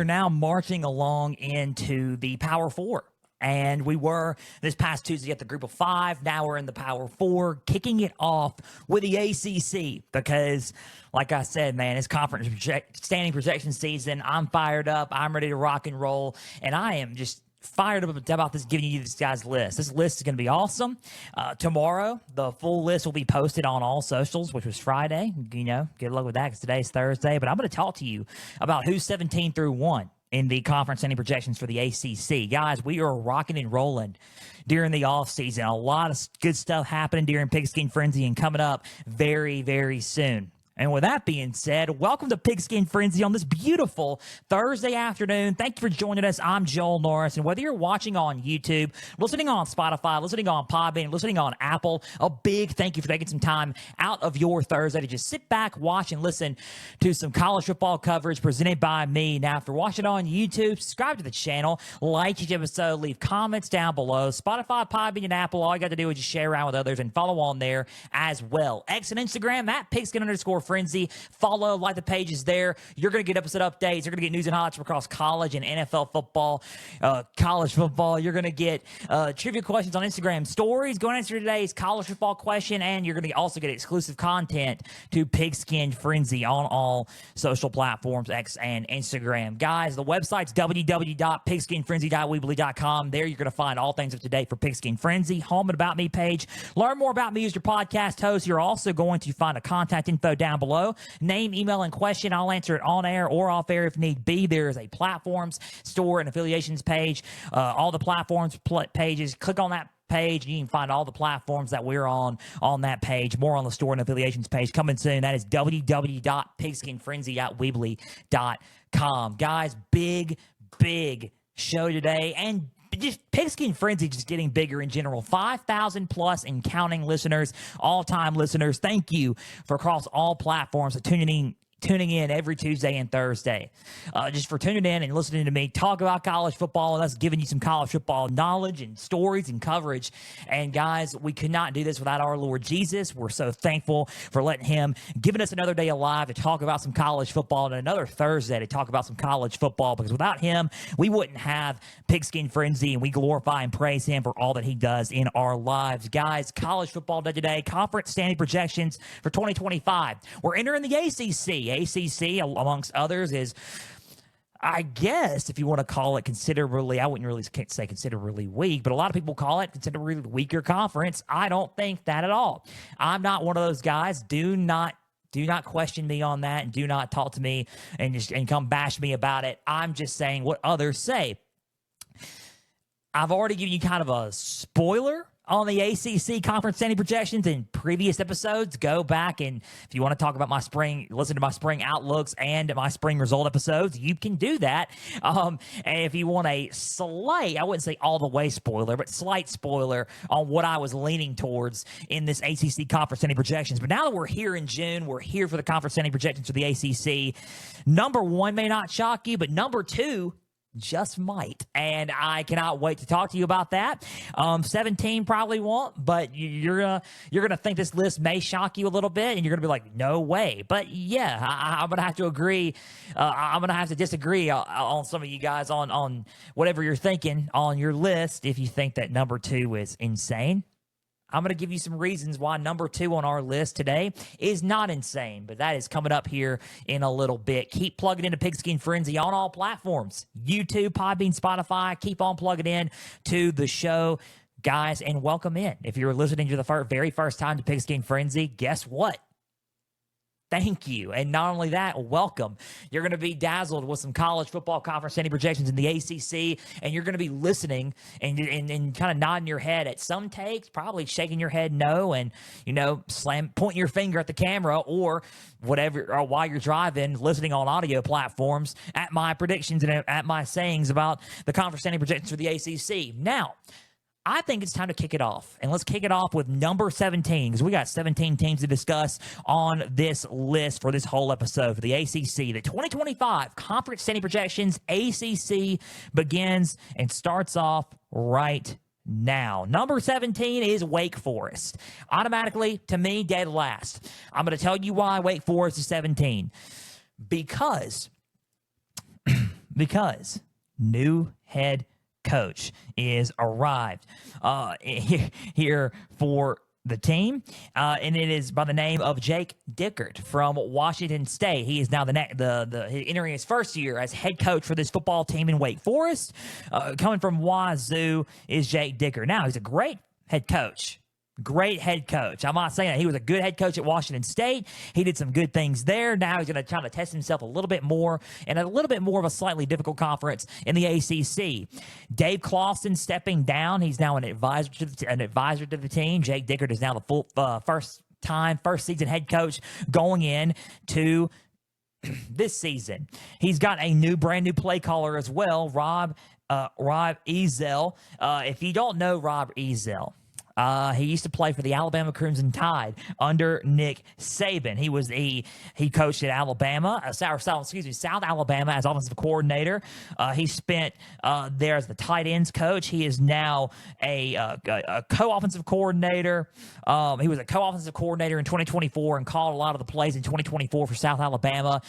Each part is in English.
are now marching along into the Power Four. And we were this past Tuesday at the Group of Five. Now we're in the Power Four, kicking it off with the ACC because, like I said, man, it's conference standing projection season. I'm fired up. I'm ready to rock and roll. And I am just fired up about this, giving you this guy's list. This list is going to be awesome. Tomorrow, the full list will be posted on all socials, which was Friday. Good luck with that because today's Thursday. But I'm going to talk to you about who's 17 through 1 in the conference standing projections for the ACC. Guys, we are rocking and rolling during the offseason. A lot of good stuff happening during Pigskin Frenzy and coming up very, very soon. And with that being said, welcome to Pigskin Frenzy on this beautiful Thursday afternoon. Thank you for joining us. I'm Joel Norris. And whether you're watching on YouTube, listening on Spotify, listening on Podbean, listening on Apple, a big thank you for taking some time out of your Thursday to just sit back, watch, and listen to some college football coverage presented by me. Now, if you're watching on YouTube, subscribe to the channel, like each episode, leave comments down below. Spotify, Podbean, and Apple, all you got to do is just share around with others and follow on there as well. X and Instagram at Pigskin_Frenzy. Follow, like the pages there. You're going to get episode updates. You're going to get news and highlights from across college and NFL football, college football. You're going to get trivia questions on Instagram stories. Go and answer today's college football question, and you're going to also get exclusive content to Pigskin Frenzy on all social platforms, X and Instagram. Guys, the website's www.pigskinfrenzy.weebly.com. There you're going to find all things up to date for Pigskin Frenzy. Home and About Me page. Learn more about me as your podcast host. You're also going to find a contact info down below. Name, email, and question. I'll answer it on air or off air if need be. There is a platforms, store, and affiliations page. All the platforms pages. Click on that page and you can find all the platforms that we're on that page. More on the store and affiliations page coming soon. That is www.pigskinfrenzy.weebly.com. Guys, big show today, and just Pigskin Frenzy just getting bigger in general. 5,000 plus and counting listeners, all-time listeners. Thank you for across all platforms tuning in every Tuesday and Thursday. Just for tuning in and listening to me talk about college football and us giving you some college football knowledge and stories and coverage. And guys, we could not do this without our Lord Jesus. We're so thankful for letting him, giving us another day alive to talk about some college football and another Thursday to talk about some college football, because without him, we wouldn't have Pigskin Frenzy, and we glorify and praise him for all that he does in our lives. Guys, college football day today, conference standing projections for 2025. We're entering the ACC. ACC, amongst others, is, I guess, if you want to call it considerably, I wouldn't really say considerably weak, but a lot of people call it considerably weaker conference. I don't think that at all. I'm not one of those guys. Do not question me on that, and do not talk to me and come bash me about it. I'm just saying what others say. I've already given you kind of a spoiler on the ACC conference standing projections in previous episodes. Go back, and if you want to talk about listen to my spring outlooks and my spring result episodes, you can do that. And if you want a slight, I wouldn't say all the way spoiler, but slight spoiler on what I was leaning towards in this ACC conference standing projections. But now that we're here in June, we're here for the conference standing projections for the ACC. Number 1 may not shock you, but number 2 just might, and I cannot wait to talk to you about that. 17 probably won't, but you're gonna think this list may shock you a little bit, and you're gonna be like, no way. But yeah, I'm gonna have to agree. I'm gonna have to disagree on some of you guys on whatever you're thinking on your list. If you think that number 2 is insane, I'm going to give you some reasons why number 2 on our list today is not insane, but that is coming up here in a little bit. Keep plugging into Pigskin Frenzy on all platforms, YouTube, Podbean, Spotify. Keep on plugging in to the show, guys, and welcome in. If you're listening to the very first time to Pigskin Frenzy, guess what? Thank you. And not only that, welcome. You're going to be dazzled with some college football conference standing projections in the ACC, and you're going to be listening and kind of nodding your head at some takes, probably shaking your head no, and, pointing your finger at the camera or whatever, or while you're driving, listening on audio platforms at my predictions and at my sayings about the conference standing projections for the ACC. Now, I think it's time to kick it off. And let's kick it off with number 17, because we got 17 teams to discuss on this list for this whole episode for the ACC. The 2025 Conference Standing Projections ACC begins and starts off right now. Number 17 is Wake Forest. Automatically, to me, dead last. I'm going to tell you why Wake Forest is 17. Because Because new head coach is arrived here for the team, and it is by the name of Jake Dickert from Washington State. He is now entering his first year as head coach for this football team in Wake Forest. Coming from Wazoo is Jake Dickert. Now, he's a great head coach. Great head coach. I'm not saying that he was a good head coach at Washington State. He did some good things there. Now he's going to try to test himself a little bit more and a little bit more of a slightly difficult conference in the ACC. Dave Clawson stepping down. He's now an advisor to the team. Jake Dickert is now the full first season head coach going in to this season. He's got a brand new play caller as well, Rob Ezel. If you don't know Rob Ezel, he used to play for the Alabama Crimson Tide under Nick Saban. He coached at South Alabama as offensive coordinator. He spent there as the tight ends coach. He is now a co-offensive coordinator. He was a co-offensive coordinator in 2024 and called a lot of the plays in 2024 for South Alabama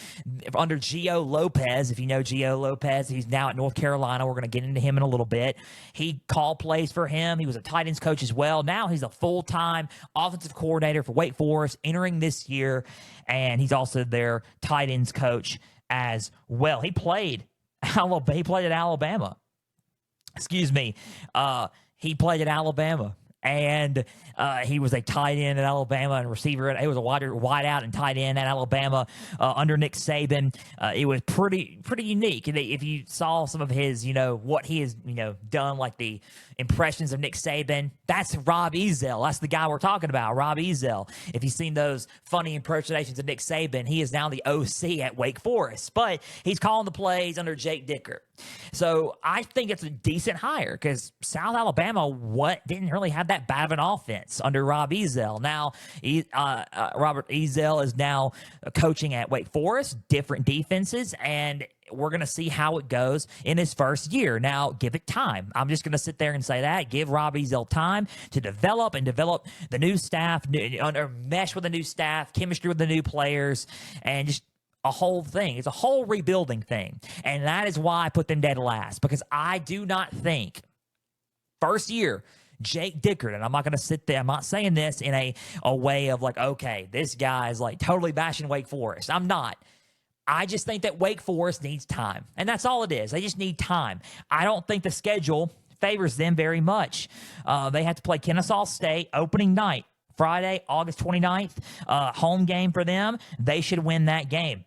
under Gio Lopez. If you know Gio Lopez, he's now at North Carolina. We're going to get into him in a little bit. He called plays for him. He was a tight ends coach as well. Now he's a full-time offensive coordinator for Wake Forest entering this year, and he's also their tight ends coach as well. He played at Alabama. Excuse me. He played at Alabama, and he was a tight end at Alabama and receiver. He was a wide out and tight end at Alabama under Nick Saban. It was pretty unique. And if you saw some of his, what he has, done, like the impressions of Nick Saban, that's Rob Ezel. That's the guy we're talking about, Rob Ezel. If you've seen those funny impersonations of Nick Saban, he is now the OC at Wake Forest, but he's calling the plays under Jake Dickert. So I think it's a decent hire because South Alabama didn't really have that bad of an offense under Rob Ezel. Now, Robert Ezel is now coaching at Wake Forest, different defenses, and we're going to see how it goes in his first year. Now, give it time. I'm just going to sit there and say that. Give Rob Ezel time to develop the new staff, mesh with the new staff, chemistry with the new players, and just a whole thing. It's a whole rebuilding thing. And that is why I put them dead last, because I do not think first year Jake Dickert, and I'm not going to sit there, I'm not saying this in a way of like, okay, this guy's like totally bashing Wake Forest. I'm not. I just think that Wake Forest needs time, and that's all it is. They just need time. I don't think the schedule favors them very much. They have to play Kennesaw State opening night, Friday, August 29th, home game for them. They should win that game.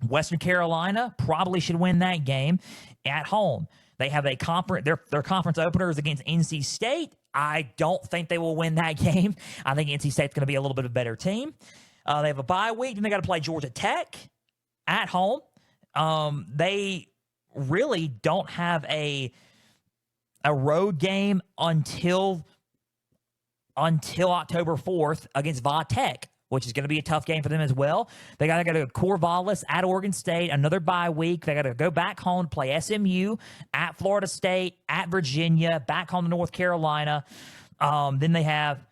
Western Carolina probably should win that game at home. They have a conference. Their conference opener is against NC State. I don't think they will win that game. I think NC State's going to be a little bit of a better team. They have a bye week, then they got to play Georgia Tech at home. They really don't have a road game until October 4th against Va Tech, which is going to be a tough game for them as well. They got to go to Corvallis at Oregon State, another bye week. They got to go back home to play SMU, at Florida State, at Virginia, back home to North Carolina. Then they have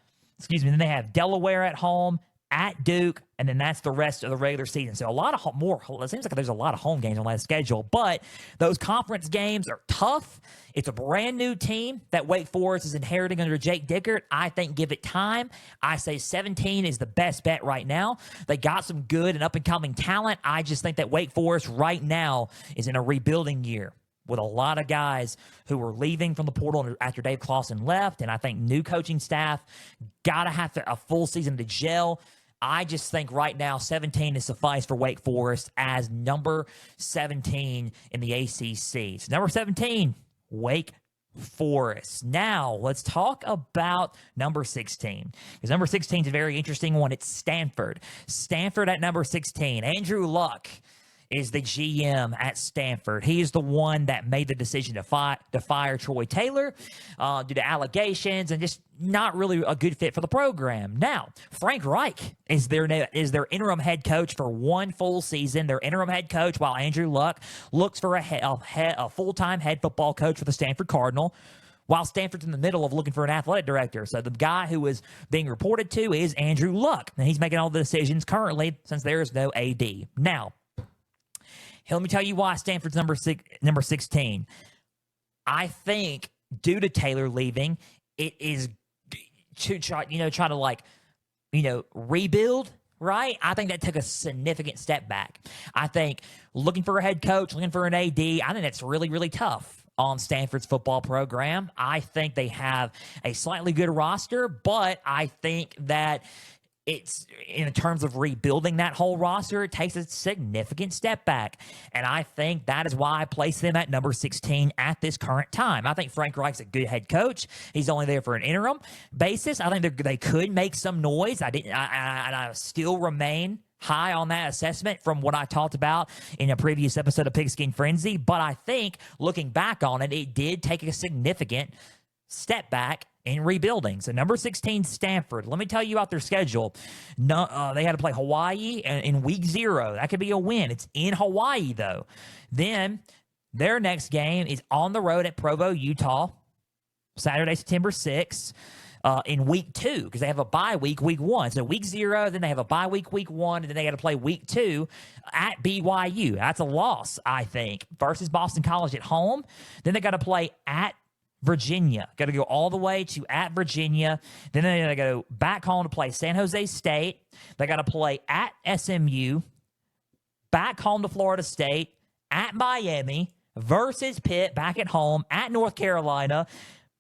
Delaware at home, at Duke, and then that's the rest of the regular season. So it seems like there's a lot of home games on that schedule, but those conference games are tough. It's a brand new team that Wake Forest is inheriting under Jake Dickert. I think give it time. I say 17 is the best bet right now. They got some good and up-and-coming talent. I just think that Wake Forest right now is in a rebuilding year with a lot of guys who were leaving from the portal after Dave Clawson left, and I think new coaching staff got to have a full season to gel. I just think right now 17 is suffice for Wake Forest as number 17 in the ACC. So number 17, Wake Forest. Now, let's talk about number 16, because number 16 is a very interesting one. It's Stanford. Stanford at number 16. Andrew Luck is the GM at Stanford. He is the one that made the decision to fire Troy Taylor due to allegations and just not really a good fit for the program. Now, Frank Reich is their interim head coach for one full season. Their interim head coach, while Andrew Luck looks for a full-time head football coach for the Stanford Cardinal, while Stanford's in the middle of looking for an athletic director. So the guy who is being reported to is Andrew Luck, and he's making all the decisions currently since there is no AD. Now, Let me tell you why Stanford's number 16. I think due to Taylor leaving, it is to try to rebuild. Right? I think that took a significant step back. I think looking for a head coach, looking for an AD, I think that's really, really tough on Stanford's football program. I think they have a slightly good roster, but I think that it's in terms of rebuilding that whole roster, it takes a significant step back. And I think that is why I place them at number 16 at this current time. I think Frank Reich's a good head coach. He's only there for an interim basis. I think they could make some noise. I still remain high on that assessment from what I talked about in a previous episode of Pigskin Frenzy. But I think looking back on it, it did take a significant step back in rebuilding. So number 16, Stanford. Let me tell you about their schedule. They had to play Hawaii in week 0. That could be a win. It's in Hawaii, though. Then their next game is on the road at Provo, Utah, Saturday, September 6th, in week 2, because they have a bye week 1. So week 0, then they have a bye week 1, and then they got to play week 2 at BYU. That's a loss, I think, versus Boston College at home. Then they got to play at Virginia. Got to go all the way to at Virginia. Then they got to go back home to play San Jose State. They got to play at SMU, back home to Florida State, at Miami, versus Pitt, back at home, at North Carolina,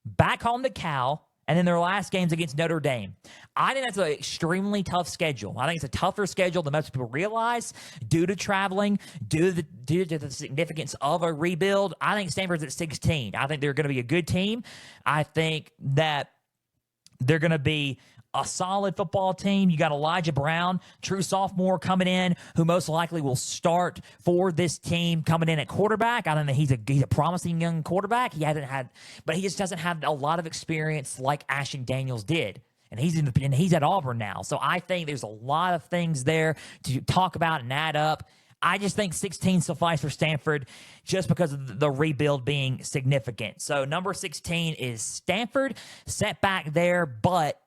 back home to Cal, and then their last game's against Notre Dame. I think that's an extremely tough schedule. I think it's a tougher schedule than most people realize due to traveling, due to the significance of a rebuild. I think Stanford's at 16. I think they're going to be a good team. I think that they're going to be a solid football team. You got Elijah Brown, true sophomore, coming in, who most likely will start for this team, coming in at quarterback. I think that he's a promising young quarterback. He just doesn't have a lot of experience like Ashton Daniels did. And he's at Auburn now. So I think there's a lot of things there to talk about and add up. I just think 16 suffice for Stanford just because of the rebuild being significant. So number 16 is Stanford, setback there, but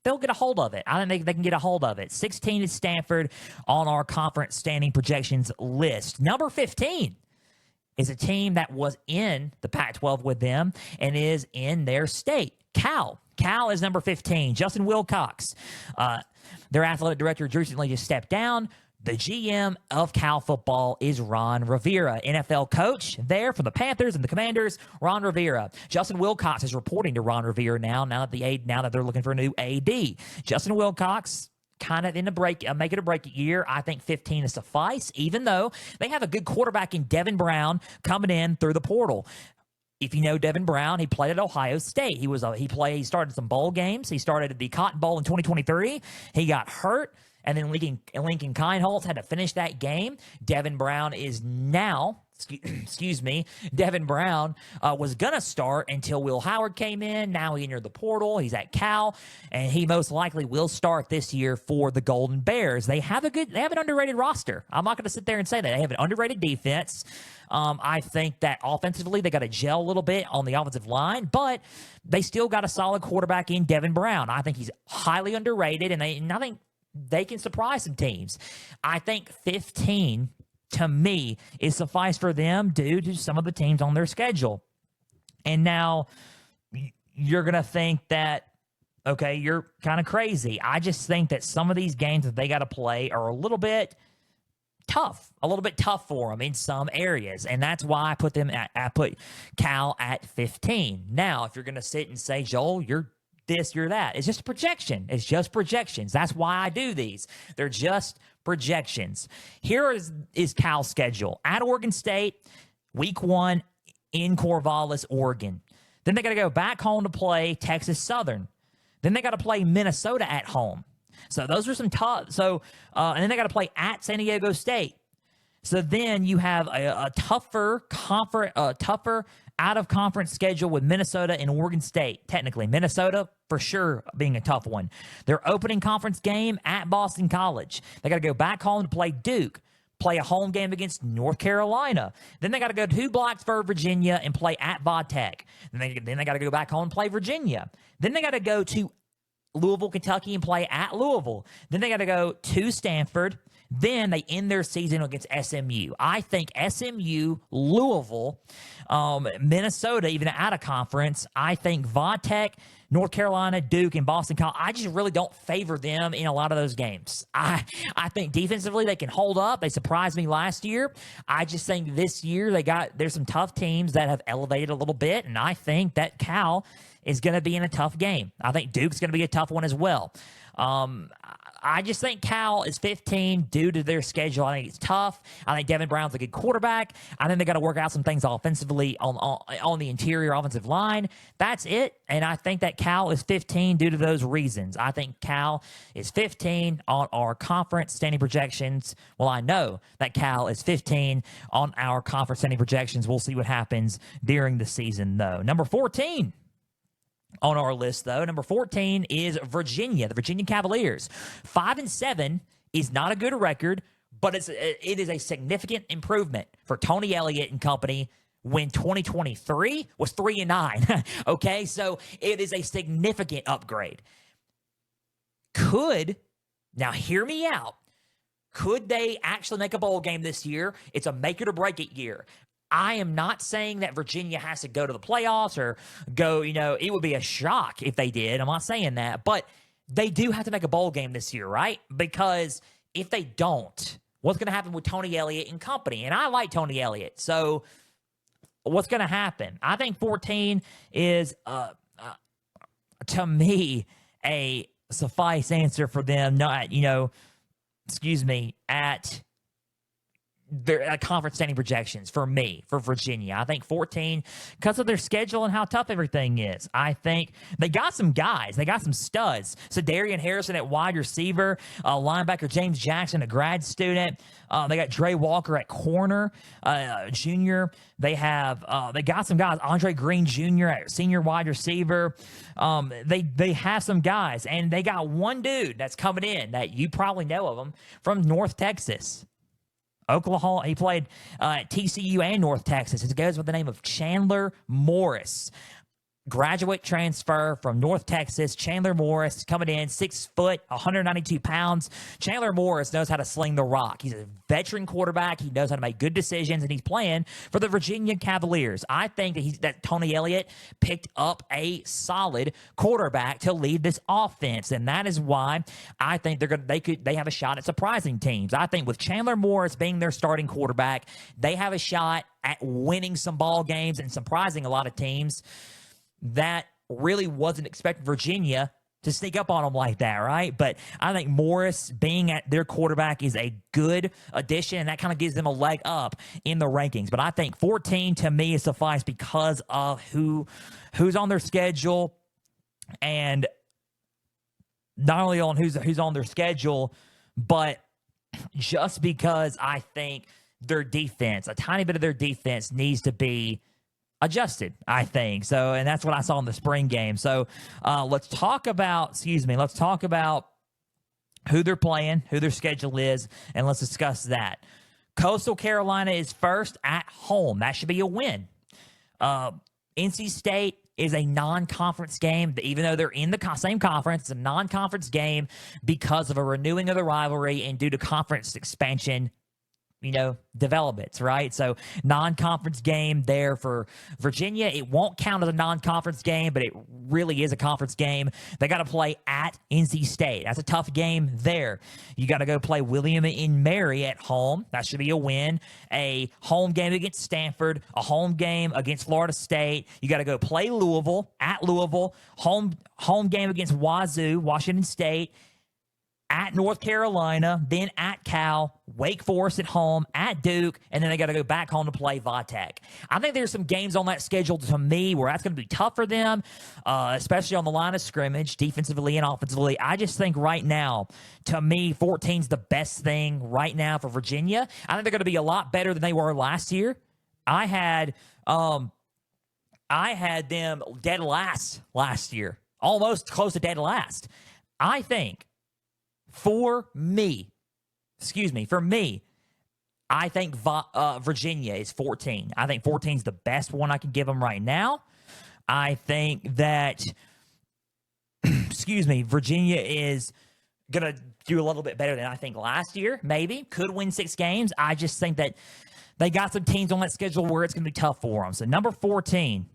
they'll get a hold of it. I think they can get a hold of it. 16 is Stanford on our conference standing projections list. Number 15 is a team that was in the Pac-12 with them and is in their state, Cal. Cal is number 15. Justin Wilcox, their athletic director, recently just stepped down. The GM of Cal football is Ron Rivera, NFL coach there for the Panthers and the Commanders. Ron Rivera. Justin Wilcox is reporting to Ron Rivera now that they're looking for a new AD. Justin Wilcox, kind of in a make it or break it year. I think 15 is suffice, even though they have a good quarterback in Devin Brown coming in through the portal. If you know Devin Brown, he played at Ohio State. He started some bowl games. He started at the Cotton Bowl in 2023. He got hurt. And then Lincoln Kineholz had to finish that game. Devin Brown is now, Devin Brown was going to start until Will Howard came in. Now he entered the portal. He's at Cal, and he most likely will start this year for the Golden Bears. They have an underrated roster. I'm not going to sit there and say that. They have an underrated defense. I think that offensively they got to gel a little bit on the offensive line, but they still got a solid quarterback in Devin Brown. I think he's highly underrated, and I think they can surprise some teams. I think 15, to me, is suffice for them due to some of the teams on their schedule. And now you're going to think that, okay, you're kind of crazy. I just think that some of these games that they got to play are a little bit tough for them in some areas. And that's why I put Cal at 15. Now, if you're going to sit and say, Joel, you're this, you're that. It's just a projection. It's just projections. That's why I do these. They're just projections. Here is Cal's schedule. At Oregon State, week 1 in Corvallis, Oregon. Then they got to go back home to play Texas Southern. Then they got to play Minnesota at home. So those are some tough. And then they got to play at San Diego State. So then you have a tougher out-of-conference schedule with Minnesota and Oregon State. Technically, Minnesota for sure being a tough one. Their opening conference game at Boston College. They got to go back home to play Duke, play a home game against North Carolina. Then they got to go to Blacksburg, Virginia, and play at Vodtech. Then they got to go back home and play Virginia. Then they got to go to Louisville, Kentucky, and play at Louisville. Then they got to go to Stanford. Then they end their season against SMU. I think SMU, Louisville, Minnesota, even out of conference. I think Vatech, North Carolina, Duke, and Boston College, I just really don't favor them in a lot of those games. I think defensively they can hold up. They surprised me last year. I just think this year there's some tough teams that have elevated a little bit, and I think that Cal is going to be in a tough game. I think Duke's going to be a tough one as well. I just think Cal is 15 due to their schedule. I think it's tough. I think Devin Brown's a good quarterback. I think they got to work out some things offensively on the interior offensive line. That's it. And I think that Cal is 15 due to those reasons. I think Cal is 15 on our conference standing projections. Well, I know that Cal is 15 on our conference standing projections. We'll see what happens during the season, though. Number 14. On our list, though, number 14 is Virginia, the Virginia Cavaliers. 5-7 is not a good record, but it is a significant improvement for Tony Elliott and company when 2023 was 3-9. Okay, so it is a significant upgrade. Now hear me out. Could they actually make a bowl game this year? It's a make it or break it year. I am not saying that Virginia has to go to the playoffs or go, it would be a shock if they did. I'm not saying that, but they do have to make a bowl game this year, right? Because if they don't, what's going to happen with Tony Elliott and company? And I like Tony Elliott. So what's going to happen? I think 14 is, to me, a suffice answer for them, not, at their conference standing projections for me, for Virginia. I think 14 because of their schedule and how tough everything is. I think they got some guys. They got some studs. So Darian Harrison at wide receiver, linebacker James Jackson, a grad student. They got Dre Walker at corner, junior. They got some guys. Andre Green Jr. at senior wide receiver. They have some guys, and they got one dude that's coming in that you probably know of him from North Texas. Oklahoma, he played at TCU and North Texas. It goes with the name of Chandler Morris. Graduate transfer from North Texas. Chandler Morris coming in, 6 foot, 192 pounds. Chandler Morris knows how to sling the rock. He's a veteran quarterback. He knows how to make good decisions, and he's playing for the Virginia Cavaliers. I think that Tony Elliott picked up a solid quarterback to lead this offense, and that is why I think they have a shot at surprising teams. I think with Chandler Morris being their starting quarterback, they have a shot at winning some ball games and surprising a lot of teams that really wasn't expecting Virginia to sneak up on them like that, right? But I think Morris being at their quarterback is a good addition, and that kind of gives them a leg up in the rankings. But I think 14 to me is suffice because of who's on their schedule, and not only on who's on their schedule, but just because I think their defense, a tiny bit of their defense needs to be adjusted, I think. So, and that's what I saw in the spring game. So let's talk about who they're playing, who their schedule is, and let's discuss that. Coastal Carolina is first at home. That should be a win. NC State is a non-conference game. Even though they're in the same conference, it's a non-conference game because of a renewing of the rivalry and due to conference expansion developments, right? So non-conference game there for Virginia. It won't count as a non-conference game, but it really is a conference game. They got to play at NC State. That's a tough game there. You got to go play William and Mary at home. That should be a win. A home game against Stanford, a home game against Florida State. You got to go play Louisville, at Louisville, home game against Wazoo, Washington State, at North Carolina, then at Cal, Wake Forest at home, at Duke, and then they got to go back home to play Vatech. I think there's some games on that schedule to me where that's going to be tough for them, especially on the line of scrimmage, defensively and offensively. I just think right now, to me, 14's the best thing right now for Virginia. I think they're going to be a lot better than they were last year. I had them dead last year, almost close to dead last. I think For me, I think Virginia is 14. I think 14 is the best one I can give them right now. I think that, Virginia is going to do a little bit better than I think last year, maybe. Could win 6 games. I just think that they got some teams on that schedule where it's going to be tough for them. So number 14.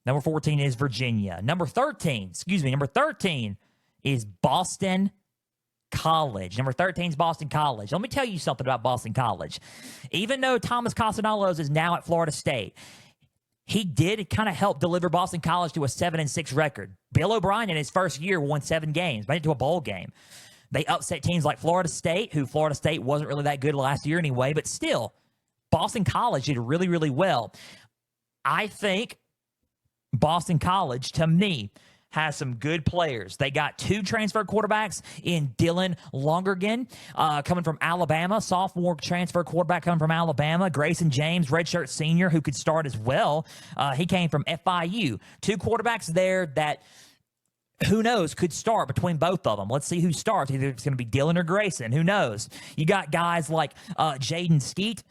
Number 14 is Virginia. Number 13 is Boston College. Number 13 is Boston College. Let me tell you something about Boston College. Even though Thomas Castellanos is now at Florida State, he did kind of help deliver Boston College to a 7-6 record. Bill O'Brien in his first year won 7 games, made it to a bowl game. They upset teams like Florida State, who Florida State wasn't really that good last year anyway, but still, Boston College did really, really well. I think Boston College, to me, has some good players. They got 2 transfer quarterbacks in Dylan Longergan, coming from Alabama, sophomore transfer quarterback coming from Alabama. Grayson James, redshirt senior, who could start as well. He came from FIU. 2 quarterbacks there that, who knows, could start between both of them. Let's see who starts. Either it's going to be Dylan or Grayson. Who knows? You got guys like Jaden Skeet,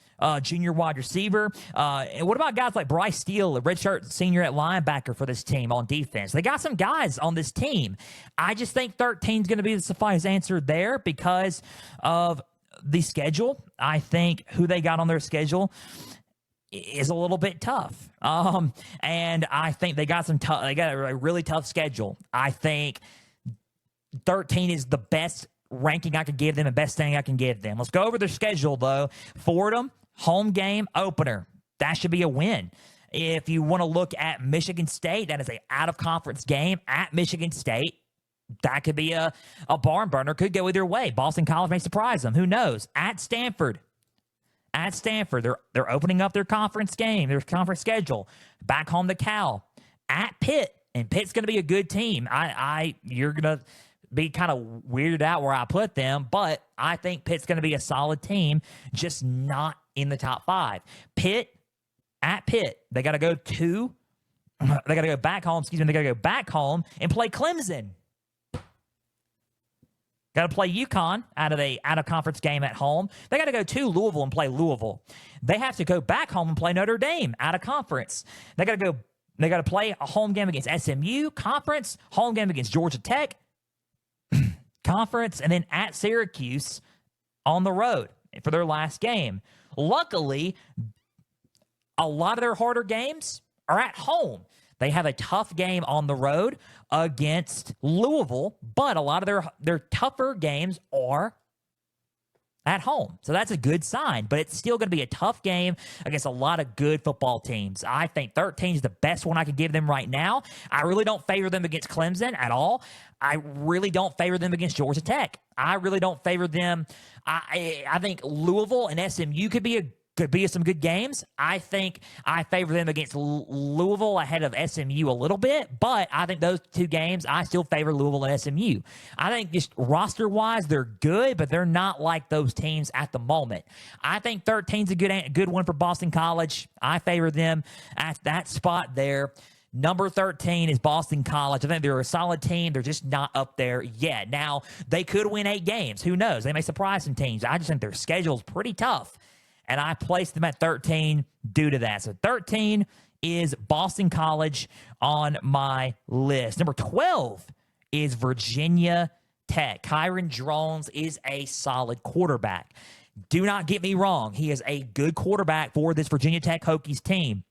junior wide receiver. And what about guys like Bryce Steele, a redshirt senior at linebacker for this team on defense? They got some guys on this team. I just think 13 is going to be the suffice answer there because of the schedule. I think who they got on their schedule is a little bit tough. And I think they got they got a really tough schedule. I think 13 is the best ranking I could give them and best thing I can give them. Let's go over their schedule, though. Fordham, home game opener. That should be a win. If you want to look at Michigan State, that is an out-of-conference game at Michigan State. That could be a barn burner. Could go either way. Boston College may surprise them. Who knows? At Stanford, they're opening up their conference game, their conference schedule. Back home to Cal. At Pitt, and Pitt's going to be a good team. You're going to be kind of weirded out where I put them, but I think Pitt's going to be a solid team, just not in the top 5. At Pitt, they got to go back home. They got to go back home and play Clemson. Got to play UConn out of conference game at home. They got to go to Louisville and play Louisville. They have to go back home and play Notre Dame out of conference. They got to play a home game against SMU conference, home game against Georgia Tech conference, and then at Syracuse on the road for their last game. Luckily, a lot of their harder games are at home. They have a tough game on the road against Louisville, but a lot of their tougher games are at home. So that's a good sign, but it's still going to be a tough game against a lot of good football teams. I think 13 is the best one I could give them right now. I really don't favor them against Clemson at all. I really don't favor them against Georgia Tech. I really don't favor them. I think Louisville and SMU could be some good games. I think I favor them against Louisville ahead of SMU a little bit, but I think those 2 games, I still favor Louisville and SMU. I think just roster-wise, they're good, but they're not like those teams at the moment. I think 13's a good one for Boston College. I favor them at that spot there. Number 13 is Boston College. I think they're a solid team. They're just not up there yet. Now, they could win 8 games. Who knows? They may surprise some teams. I just think their schedule's pretty tough. And I placed them at 13 due to that. So 13 is Boston College on my list. Number 12 is Virginia Tech. Kyron Drones is a solid quarterback. Do not get me wrong. He is a good quarterback for this Virginia Tech Hokies team.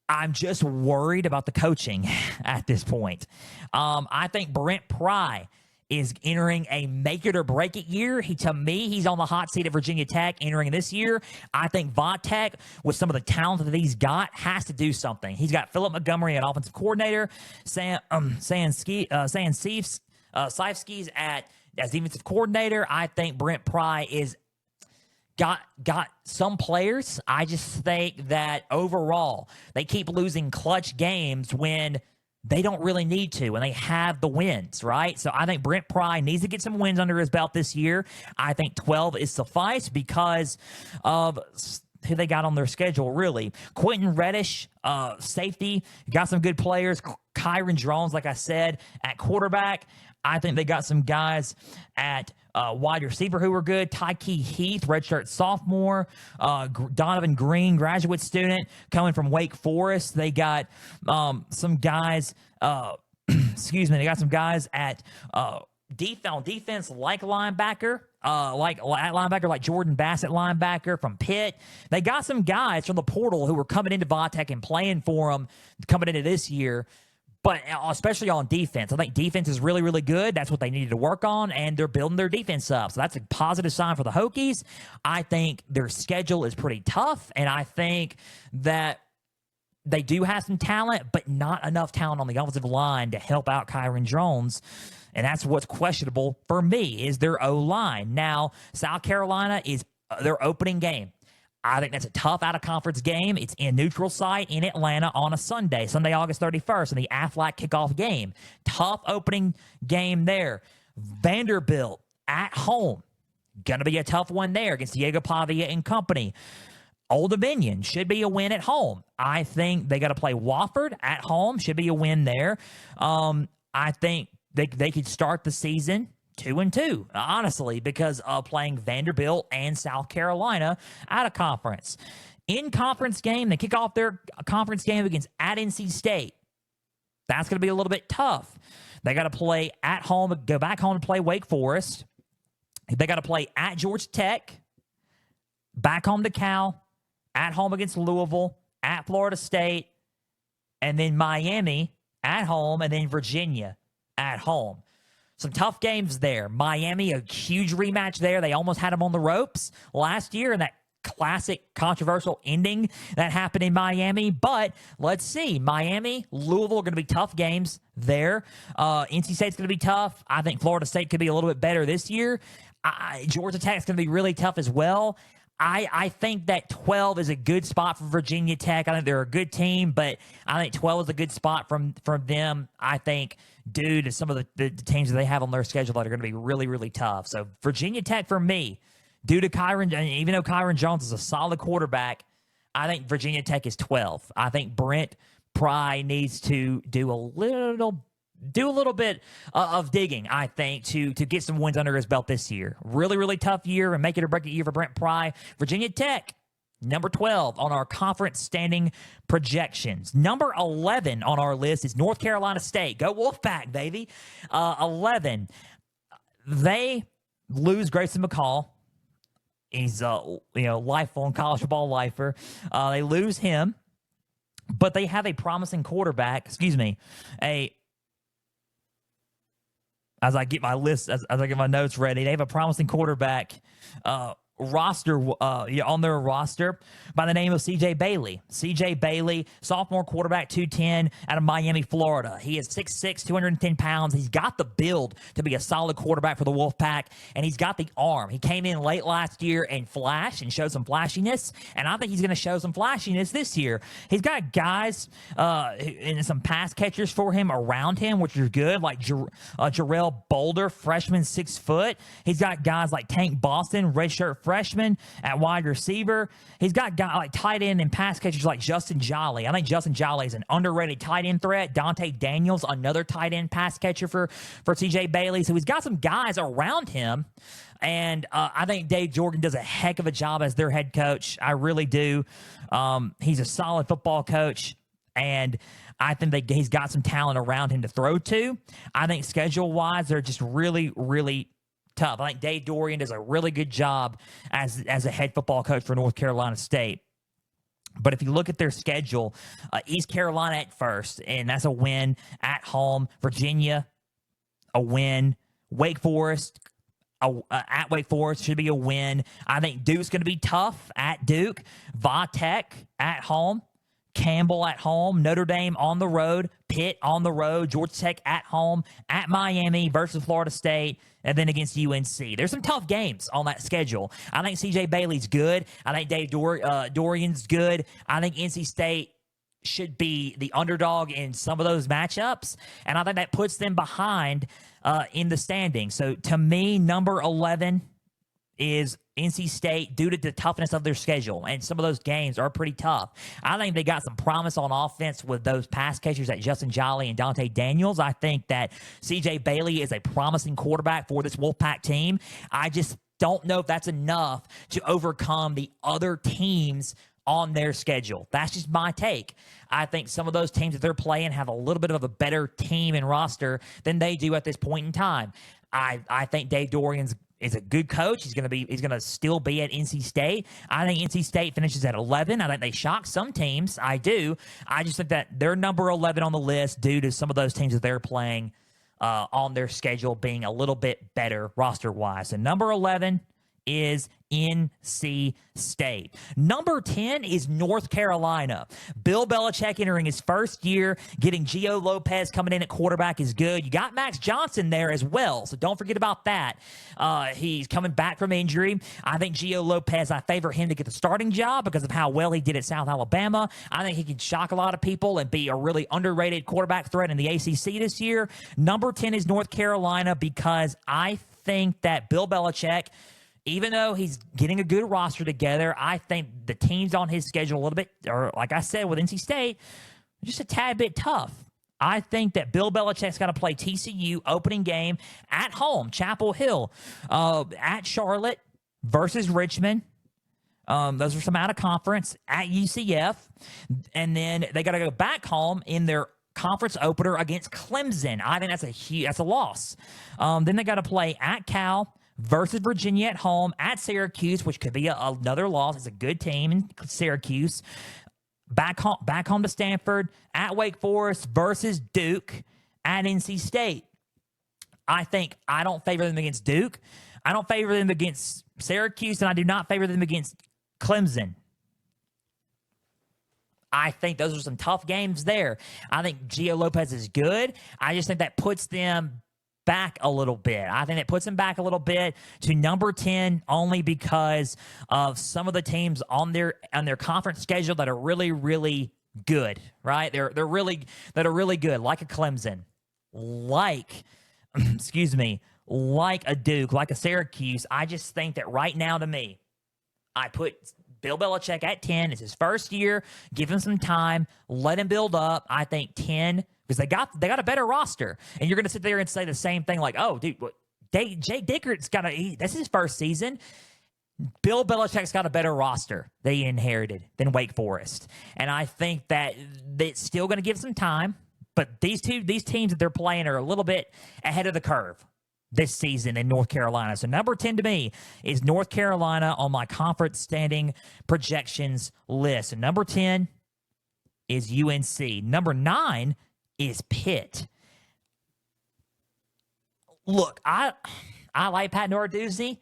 I'm just worried about the coaching at this point. I think Brent Pry is entering a make-it-or-break-it year. To me, he's on the hot seat at Virginia Tech entering this year. I think Vodtech, with some of the talent that he's got, has to do something. He's got Philip Montgomery, an offensive coordinator, Saifskis as defensive coordinator. I think Brent Pry is got some players. I just think that overall, they keep losing clutch games when they don't really need to, when they have the wins, right? So I think Brent Pry needs to get some wins under his belt this year. I think 12 is suffice because of who they got on their schedule, really. Quentin Reddish, safety, got some good players. Kyron Drones, like I said, at quarterback. I think they got some guys at wide receiver who were good. Tyke Heath, redshirt sophomore. Donovan Green, graduate student coming from Wake Forest. They got some guys excuse me, they got some guys at defense like linebacker, like Jordan Bassett linebacker from Pitt. They got some guys from the portal who were coming into Vatech and playing for them coming into this year. But especially on defense, I think defense is really, really good. That's what they needed to work on, and they're building their defense up. So that's a positive sign for the Hokies. I think their schedule is pretty tough, and I think that they do have some talent, but not enough talent on the offensive line to help out Kyron Jones. And that's what's questionable for me is their O-line. Now, South Carolina is their opening game. I think that's a tough out-of-conference game. It's in neutral site in Atlanta on a Sunday, August 31st, in the Aflac kickoff game. Tough opening game there. Vanderbilt at home. Going to be a tough one there against Diego Pavia and company. Old Dominion should be a win at home. I think they got to play Wofford at home. Should be a win there. I think they could start the season 2-2, honestly, because of playing Vanderbilt and South Carolina out of conference. In conference game, they kick off their conference game against at NC State. That's going to be a little bit tough. They got to play at home, go back home to play Wake Forest. They got to play at Georgia Tech, back home to Cal, at home against Louisville, at Florida State, and then Miami at home, and then Virginia at home. Some tough games there. Miami, a huge rematch there. They almost had them on the ropes last year in that classic controversial ending that happened in Miami. But let's see. Miami, Louisville are going to be tough games there. NC State's going to be tough. I think Florida State could be a little bit better this year. Georgia Tech's going to be really tough as well. I think that 12 is a good spot for Virginia Tech. I think they're a good team, but I think 12 is a good spot from them. I think due to some of the teams that they have on their schedule that are going to be really, really tough. So Virginia Tech for me, due to Kyron, even though Kyron Jones is a solid quarterback, I think Virginia Tech is 12. I think Brent Pry needs to do a little bit of digging, I think, to get some wins under his belt this year. Really, really tough year and make it or break it year for Brent Pry. Virginia Tech, number 12 on our conference standing projections. Number 11 on our list is North Carolina State. Go Wolfpack, baby. 11. They lose Grayson McCall. He's lifelong college football lifer. They lose him, but they have a promising quarterback. As I get my list, as I get my notes ready, they have a promising quarterback on their roster by the name of C.J. Bailey. C.J. Bailey, sophomore quarterback, 210 out of Miami, Florida. He is 6'6", 210 pounds. He's got the build to be a solid quarterback for the Wolfpack, and he's got the arm. He came in late last year and flashed and showed some flashiness, and I think he's going to show some flashiness this year. He's got guys and some pass catchers for him around him, which are good, like Jarrell Boulder, freshman, 6 foot. He's got guys like Tank Boston, redshirt freshman at wide receiver. He's got guys like tight end and pass catchers like Justin Jolly. I think Justin Jolly is an underrated tight end threat. Dante Daniels, another tight end pass catcher for CJ Bailey. So he's got some guys around him. And I think Dave Jordan does a heck of a job as their head coach. I really do. He's a solid football coach. And I think he's got some talent around him to throw to. I think schedule-wise, they're just really, really tough. I think Dave Dorian does a really good job as a head football coach for North Carolina State. But if you look at their schedule, East Carolina at first, and that's a win at home. Virginia, a win. Wake Forest, at Wake Forest should be a win. I think Duke's going to be tough at Duke. Vatech at home. Campbell at home, Notre Dame on the road, Pitt on the road, Georgia Tech at home, at Miami versus Florida State, and then against UNC. There's some tough games on that schedule. I think C.J. Bailey's good. I think Dave Dorian's good. I think NC State should be the underdog in some of those matchups, and I think that puts them behind in the standing. So to me, number 11 is NC State due to the toughness of their schedule, and some of those games are pretty tough. I think they got some promise on offense with those pass catchers like Justin Jolly and Dante Daniels. I think that C.J. Bailey is a promising quarterback for this Wolfpack team. I just don't know if that's enough to overcome the other teams on their schedule. That's just my take. I think some of those teams that they're playing have a little bit of a better team and roster than they do at this point in time. I think Dave Dorian's is a good coach. He's going to still be at NC State. I think NC State finishes at 11. I think they shock some teams. I do. I just think that they're number 11 on the list due to some of those teams that they're playing on their schedule being a little bit better roster-wise. So number 11 is NC State. Number 10 is North Carolina. Bill Belichick entering his first year, getting Gio Lopez coming in at quarterback is good. You got Max Johnson there as well, so don't forget about that. He's coming back from injury. I think Gio Lopez, I favor him to get the starting job because of how well he did at South Alabama. I think he can shock a lot of people and be a really underrated quarterback threat in the ACC this year. Number 10 is North Carolina because I think that Bill Belichick, even though he's getting a good roster together, I think the teams on his schedule a little bit, or like I said with NC State, just a tad bit tough. I think that Bill Belichick's got to play TCU opening game at home, Chapel Hill, at Charlotte versus Richmond. Those are some out of conference at UCF. And then they got to go back home in their conference opener against Clemson. I think that's a loss. Then they got to play at Cal versus Virginia at home, at Syracuse, which could be another loss. It's a good team in Syracuse. Back home to Stanford, at Wake Forest versus Duke, at NC State. I don't favor them against Duke. I don't favor them against Syracuse, and I do not favor them against Clemson. I think those are some tough games there. I think Gio Lopez is good. I just think that puts them back a little bit. I think it puts them back a little bit to number 10 only because of some of the teams on their conference schedule that are really, really good, right? They're really good, like a Clemson, like a Duke, like a Syracuse. I just think that right now, to me, I put Bill Belichick at 10. It's his first year. Give him some time. Let him build up. I think 10, because they got a better roster. And you're going to sit there and say the same thing like, oh, dude, Jay Dickert's that's his first season. Bill Belichick's got a better roster that he inherited than Wake Forest. And I think that it's still going to give some time. But these teams that they're playing are a little bit ahead of the curve this season in North Carolina. So number 10 to me is North Carolina on my conference standing projections list. And number 10 is UNC. Number 9 is Pitt. Look, I like Pat Narduzzi,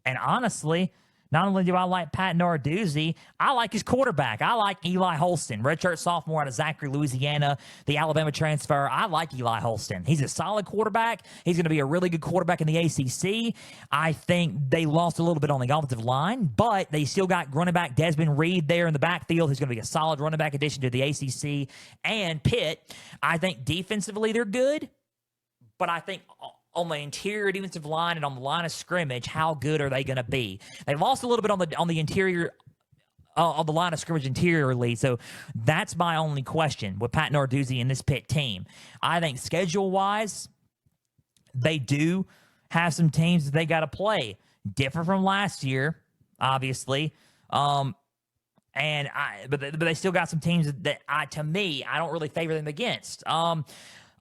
and honestly, not only do I like Pat Narduzzi, I like his quarterback. I like Eli Holston, redshirt sophomore out of Zachary, Louisiana, the Alabama transfer. I like Eli Holston. He's a solid quarterback. He's going to be a really good quarterback in the ACC. I think they lost a little bit on the offensive line, but they still got running back Desmond Reed there in the backfield, who's going to be a solid running back addition to the ACC. And Pitt, I think defensively they're good, but I think on the interior defensive line and on the line of scrimmage, how good are they going to be? They lost a little bit on the interior, on the line of scrimmage interiorly, so that's my only question with Pat Narduzzi and this Pitt team. I think schedule-wise, they do have some teams that they got to play. Different from last year, obviously. But they still got some teams that to me, I don't really favor them against.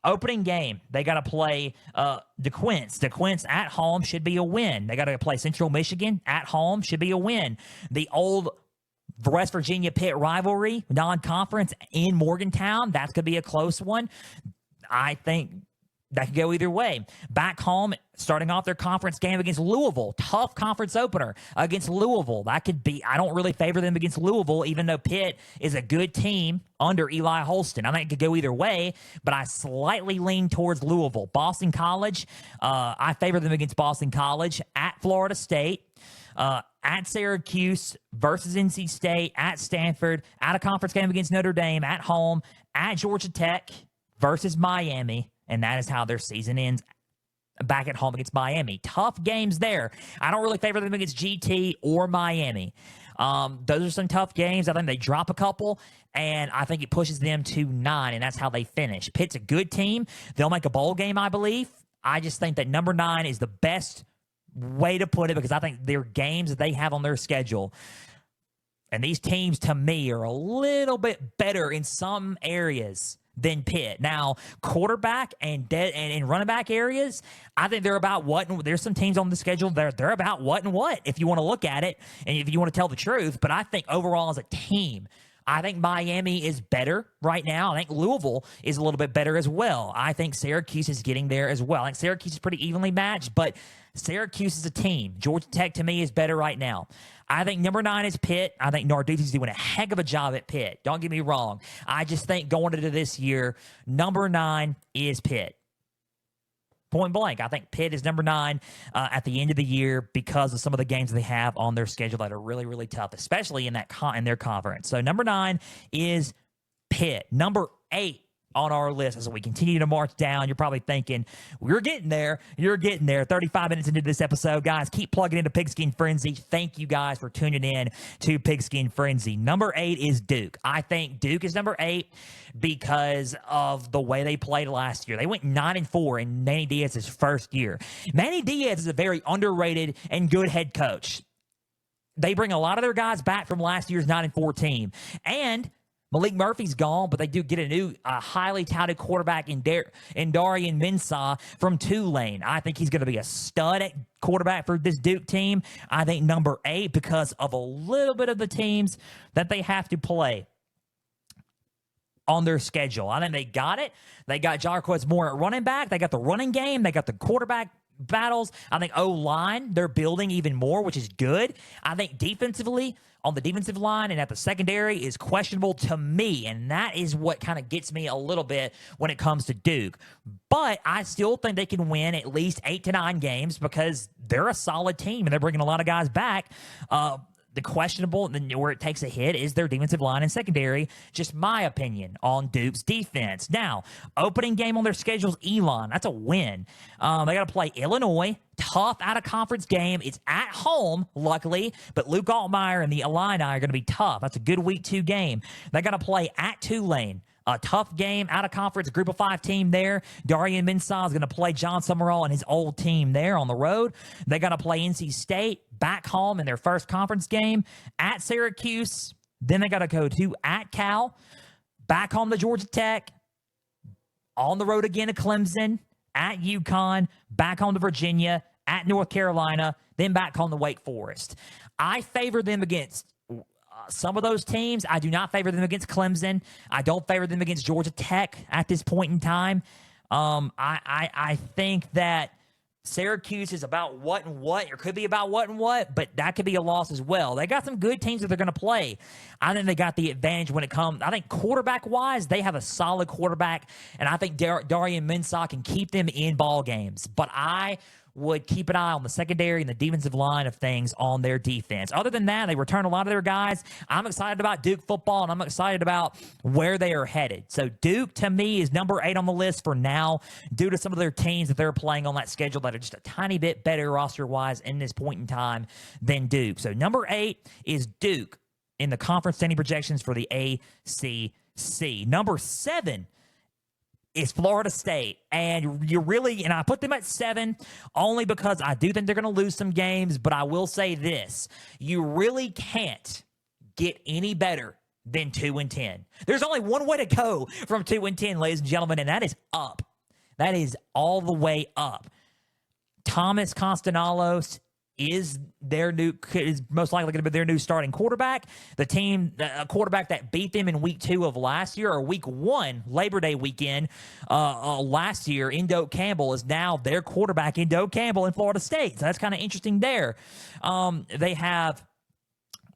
Opening game, they got to play DeQuince. DeQuince at home should be a win. They got to play Central Michigan at home, should be a win. The old West Virginia Pitt rivalry, non-conference in Morgantown, that's going to be a close one. I think that could go either way. Back home, starting off their conference game against Louisville. Tough conference opener against Louisville. That could be, I don't really favor them against Louisville, even though Pitt is a good team under Eli Holston. I think it could go either way, but I slightly lean towards Louisville. Boston College, I favor them against Boston College. At Florida State, at Syracuse versus NC State, at Stanford, at a conference game against Notre Dame, at home, at Georgia Tech versus Miami. And that is how their season ends, back at home against Miami. Tough games there. I don't really favor them against GT or Miami. Those are some tough games. I think they drop a couple, and I think it pushes them to 9, and that's how they finish. Pitt's a good team. They'll make a bowl game, I believe. I just think that number 9 is the best way to put it because I think their games that they have on their schedule And these teams, to me, are a little bit better in some areas than Pitt. Now, quarterback and running back areas, I think they're about what. And there's some teams on the schedule they're about what and what, if you want to look at it and if you want to tell the truth. But I think overall as a team, I think Miami is better right now. I think Louisville is a little bit better as well. I think Syracuse is getting there as well. I think Syracuse is pretty evenly matched, but Syracuse is a team. Georgia Tech, to me, is better right now. I think number 9 is Pitt. I think Narduzzi's doing a heck of a job at Pitt. Don't get me wrong. I just think going into this year, number 9 is Pitt. Point blank. I think Pitt is number 9 at the end of the year because of some of the games they have on their schedule that are really, really tough, especially in their conference. So number 9 is Pitt. Number 8 on our list as we continue to march down. You're probably thinking, we're getting there. You're getting there. 35 minutes into this episode, guys. Keep plugging into Pigskin Frenzy. Thank you guys for tuning in to Pigskin Frenzy. Number 8 is Duke. I think Duke is number 8 because of the way they played last year. They went 9-4 in Manny Diaz's first year. Manny Diaz is a very underrated and good head coach. They bring a lot of their guys back from last year's 9-4 team. And Malik Murphy's gone, but they do get a new highly touted quarterback in Darian Mensah from Tulane. I think he's going to be a stud at quarterback for this Duke team. I think number 8 because of a little bit of the teams that they have to play on their schedule. I think they got it. They got Jarquez Moore at running back. They got the running game. They got the quarterback battles. I think O-line, they're building even more, which is good. I think defensively, on the defensive line and at the secondary is questionable to me, and that is what kind of gets me a little bit when it comes to Duke. But I still think they can win at least 8 to 9 games because they're a solid team and they're bringing a lot of guys back. The questionable, where it takes a hit, is their defensive line and secondary. Just my opinion on Duke's defense. Now, opening game on their schedule is Elon. That's a win. They got to play Illinois. Tough out-of-conference game. It's at home, luckily, but Luke Altmaier and the Illini are going to be tough. That's a good Week 2 game. They got to play at Tulane. A tough game, out-of-conference, Group of 5 team there. Darian Mensah is going to play John Summerall and his old team there on the road. They got to play NC State back home in their first conference game. At Syracuse. Then they got to go to at Cal. Back home to Georgia Tech. On the road again to Clemson. At UConn. Back home to Virginia. At North Carolina. Then back home to Wake Forest. I favor them against some of those teams. I do not favor them against Clemson. I don't favor them against Georgia Tech at this point in time. I think that Syracuse is about what and what, or could be about what and what, but that could be a loss as well. They got some good teams that they're going to play. I think they got the advantage when it comes. I think quarterback-wise, they have a solid quarterback, and I think Darian Mensah can keep them in ball games. But I would keep an eye on the secondary and the defensive line of things on their defense. Other than that, they return a lot of their guys. I'm excited about Duke football, and I'm excited about where they are headed. So Duke, to me, is number 8 on the list for now due to some of their teams that they're playing on that schedule that are just a tiny bit better roster-wise in this point in time than Duke. So number 8 is Duke in the conference standing projections for the ACC. Number 7 is Florida State. And I put them at 7 only because I do think they're going to lose some games, but I will say this. You really can't get any better than 2-10. There's only one way to go from 2-10, ladies and gentlemen, and that is up. That is all the way up. Thomas Constantinolos is most likely going to be their new starting quarterback. The team, a quarterback that beat them in Week 2 of last year, or Week 1, Labor Day weekend last year, Doak Campbell is now their quarterback, Doak Campbell in Florida State. So that's kind of interesting there. They have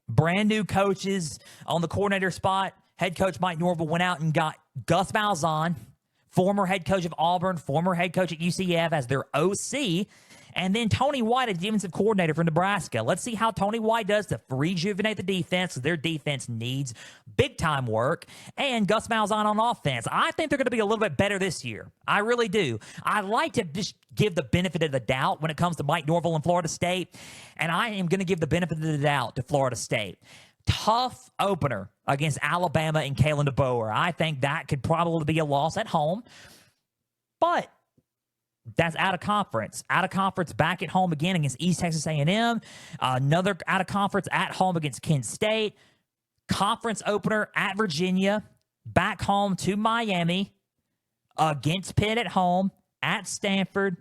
brand new coaches on the coordinator spot. Head coach Mike Norvell went out and got Gus Malzahn, former head coach of Auburn, former head coach at UCF, as their OC. And then Tony White, a defensive coordinator for Nebraska. Let's see how Tony White does to rejuvenate the defense. Their defense needs big-time work. And Gus Malzahn on offense. I think they're going to be a little bit better this year. I really do. I like to just give the benefit of the doubt when it comes to Mike Norvell and Florida State. And I am going to give the benefit of the doubt to Florida State. Tough opener against Alabama and Kalen DeBoer. I think that could probably be a loss at home. But that's out of conference. Out of conference back at home again against East Texas A&M. Another out of conference at home against Kent State. conference opener at Virginia, back home to Miami, against Pitt at home, at Stanford,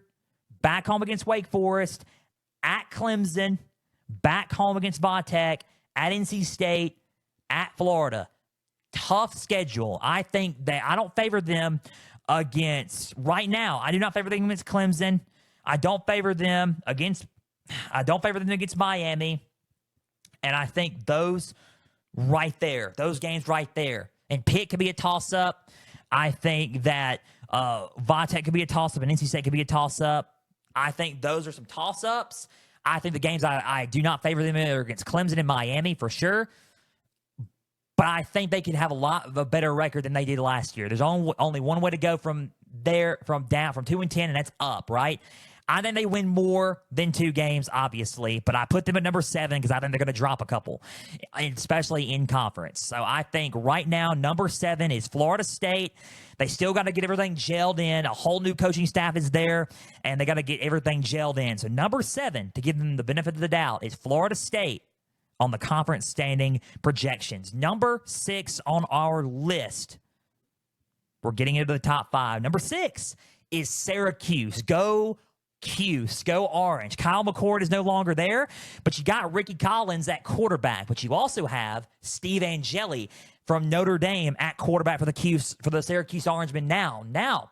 back home against Wake Forest, at Clemson, back home against Vatech, at NC State, at Florida. Tough schedule. I think that I don't favor them against, right now, I do not favor them against Clemson. I don't favor them against Miami. And I think those games right there. And Pitt could be a toss-up. I think that Vatech could be a toss-up and NC State could be a toss-up. I think those are some toss-ups. I think the games I do not favor them are against Clemson and Miami for sure. But I think they could have a lot of a better record than they did last year. There's only one way to go from 2-10, and that's up, right? I think they win more than 2 games, obviously, but I put them at number 7 because I think they're going to drop a couple, especially in conference. So I think right now, number 7 is Florida State. They still got to get everything gelled in. A whole new coaching staff is there, and they got to get everything gelled in. So number 7, to give them the benefit of the doubt, is Florida State on the conference standing projections. Number 6 on our list, we're getting into the top 5. Number 6 is Syracuse. Go Cuse, go Orange. Kyle McCord is no longer there, but you got Ricky Collins at quarterback, but you also have Steve Angeli from Notre Dame at quarterback for the Syracuse Orangemen now.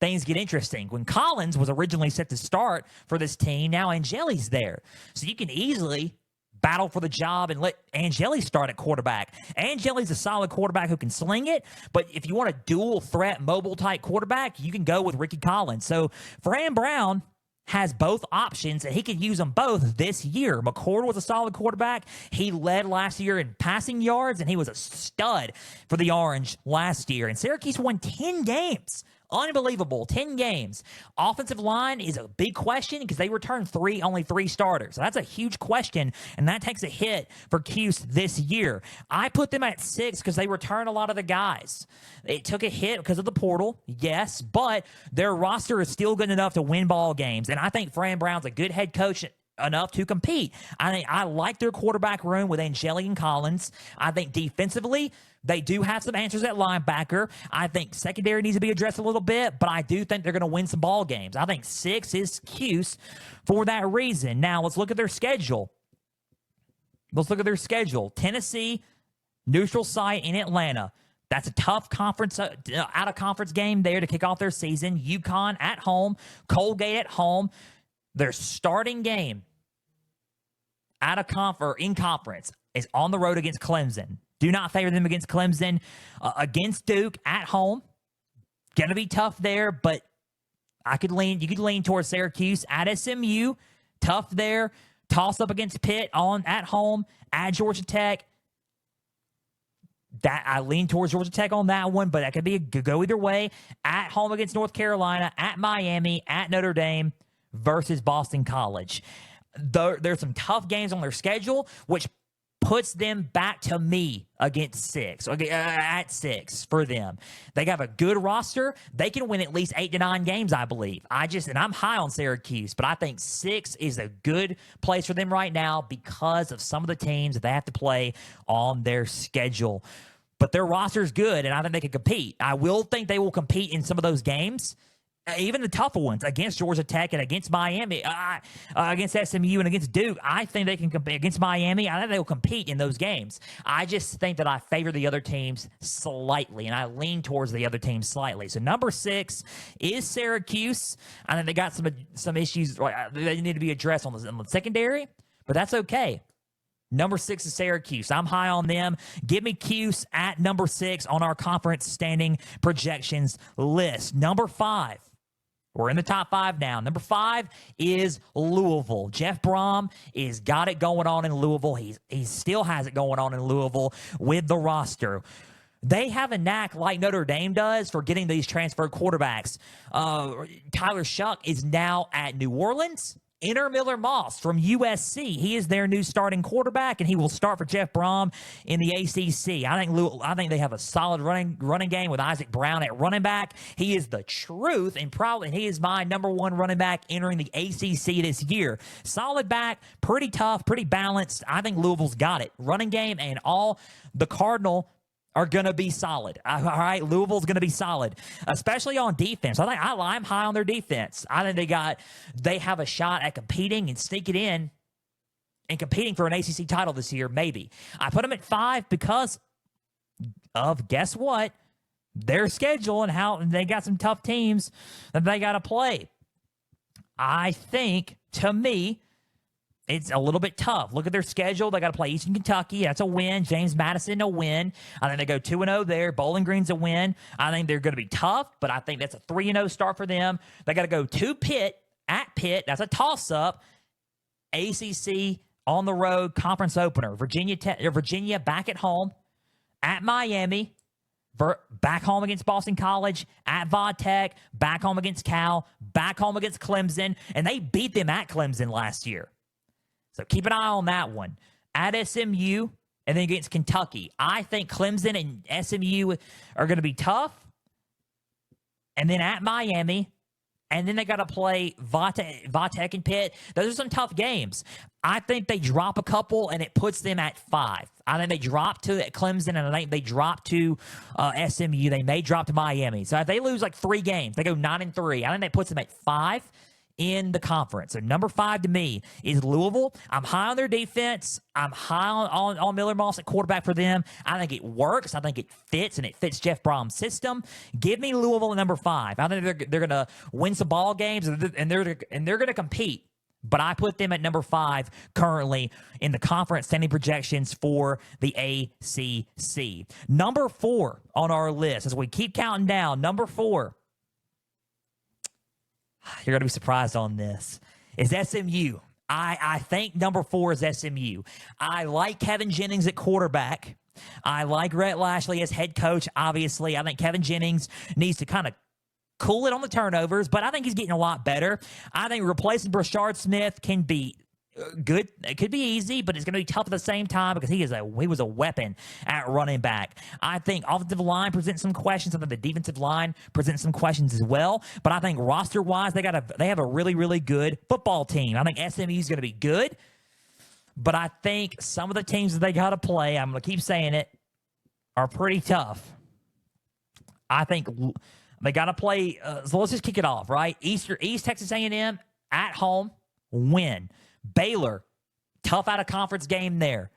Things get interesting. When Collins was originally set to start for this team, now Angeli's there. So you can easily battle for the job and let Angeli start at quarterback. Angeli's a solid quarterback who can sling it, but if you want a dual threat, mobile type quarterback, you can go with Ricky Collins. So Fran Brown has both options, and he can use them both this year. McCord was a solid quarterback. He led last year in passing yards, and he was a stud for the Orange last year. And Syracuse won 10 games. Unbelievable. 10 games. Offensive line is a big question because they returned only three starters. So that's a huge question, and that takes a hit for Cuse this year. I put them at 6 because they return a lot of the guys. It took a hit because of the portal, yes, but their roster is still good enough to win ball games, and I think Fran Brown's a good head coach enough to compete. I like their quarterback room with Angeli and Collins. I think defensively, they do have some answers at linebacker. I think secondary needs to be addressed a little bit, but I do think they're going to win some ball games. I think 6 is Cuse for that reason. Now, let's look at their schedule. Tennessee, neutral site in Atlanta. That's a tough conference, out-of-conference game there to kick off their season. UConn at home, Colgate at home. Their starting game in conference is on the road against Clemson. Do not favor them against Clemson. Against Duke at home, gonna be tough there, but you could lean towards Syracuse. At SMU, tough there. Toss up against Pitt at home. At Georgia Tech, that I lean towards Georgia Tech on that one, but that could go either way. At home against North Carolina. At Miami. At Notre Dame versus Boston College. There's some tough games on their schedule, which puts them back to me against 6. At 6 for them. They have a good roster. They can win at least 8 to 9 games, I believe. And I'm high on Syracuse, but I think 6 is a good place for them right now because of some of the teams that they have to play on their schedule. But their roster is good, and I think they can compete. I will think they will compete in some of those games. Even the tougher ones against Georgia Tech and against Miami, against SMU and against Duke, I think they can compete against Miami. I think they'll compete in those games. I just think that I favor the other teams slightly, and I lean towards the other teams slightly. So number 6 is Syracuse. I think they got some issues they need to be addressed on the secondary, but that's okay. Number 6 is Syracuse. I'm high on them. Give me Cuse at number 6 on our conference standing projections list. Number 5. We're in the top 5 now. Number 5 is Louisville. Jeff Brom is got it going on in Louisville. He still has it going on in Louisville with the roster. They have a knack like Notre Dame does for getting these transfer quarterbacks. Tyler Shuck is now at New Orleans. Enter Miller Moss from USC. He is their new starting quarterback, and he will start for Jeff Brom in the ACC. I think they have a solid running game with Isaac Brown at running back. He is the truth, and he is my number one running back entering the ACC this year. Solid back, pretty tough, pretty balanced. I think Louisville's got it. Running game and all. The Cardinal are going to be solid. All right, Louisville's going to be solid, especially on defense. I'm high on their defense. I think they have a shot at competing and sneaking in and competing for an ACC title this year, maybe. I put them at 5 because of, guess what? Their schedule and how they got some tough teams that they got to play. I think, to me, it's a little bit tough. Look at their schedule. They got to play Eastern Kentucky. That's a win. James Madison, a win. I think they go 2-0 there. Bowling Green's a win. I think they're going to be tough, but I think that's a 3-0 start for them. They got to go to Pitt, at Pitt. That's a toss-up. ACC on the road, conference opener. Virginia back at home, at Miami, back home against Boston College, at Vodtech, back home against Cal, back home against Clemson, and they beat them at Clemson last year. So keep an eye on that one. At SMU, and then against Kentucky. I think Clemson and SMU are going to be tough. And then at Miami, and then they got to play Vatech and Pitt. Those are some tough games. I think they drop a couple, and it puts them at 5. I think they drop to Clemson, and I think they drop to SMU. They may drop to Miami. So if they lose like 3 games, they go 9-3. I think that puts them at 5 in the conference. So number 5 to me is Louisville. I'm high on their defense. I'm high on Miller Moss at quarterback for them. I think it works. I think it fits, and it fits Jeff Brom's system. Give me Louisville at number 5. I think they're going to win some ball games, and they're going to compete. But I put them at number 5 currently in the conference standing projections for the ACC. Number 4 on our list, as we keep counting down, number 4. You're going to be surprised on this. Is SMU. I think number 4 is SMU. I like Kevin Jennings at quarterback. I like Rhett Lashley as head coach, obviously. I think Kevin Jennings needs to kind of cool it on the turnovers, but I think he's getting a lot better. I think replacing Brashard Smith can be good. It could be easy, but it's going to be tough at the same time because he was a weapon at running back. I think offensive line presents some questions. I think the defensive line presents some questions as well. But I think roster-wise, they have a really, really good football team. I think SMU is going to be good, but I think some of the teams that they got to play, I'm going to keep saying it, are pretty tough. I think they got to play. So let's just kick it off, right? East Texas A&M at home, win. Baylor, tough out-of-conference game there.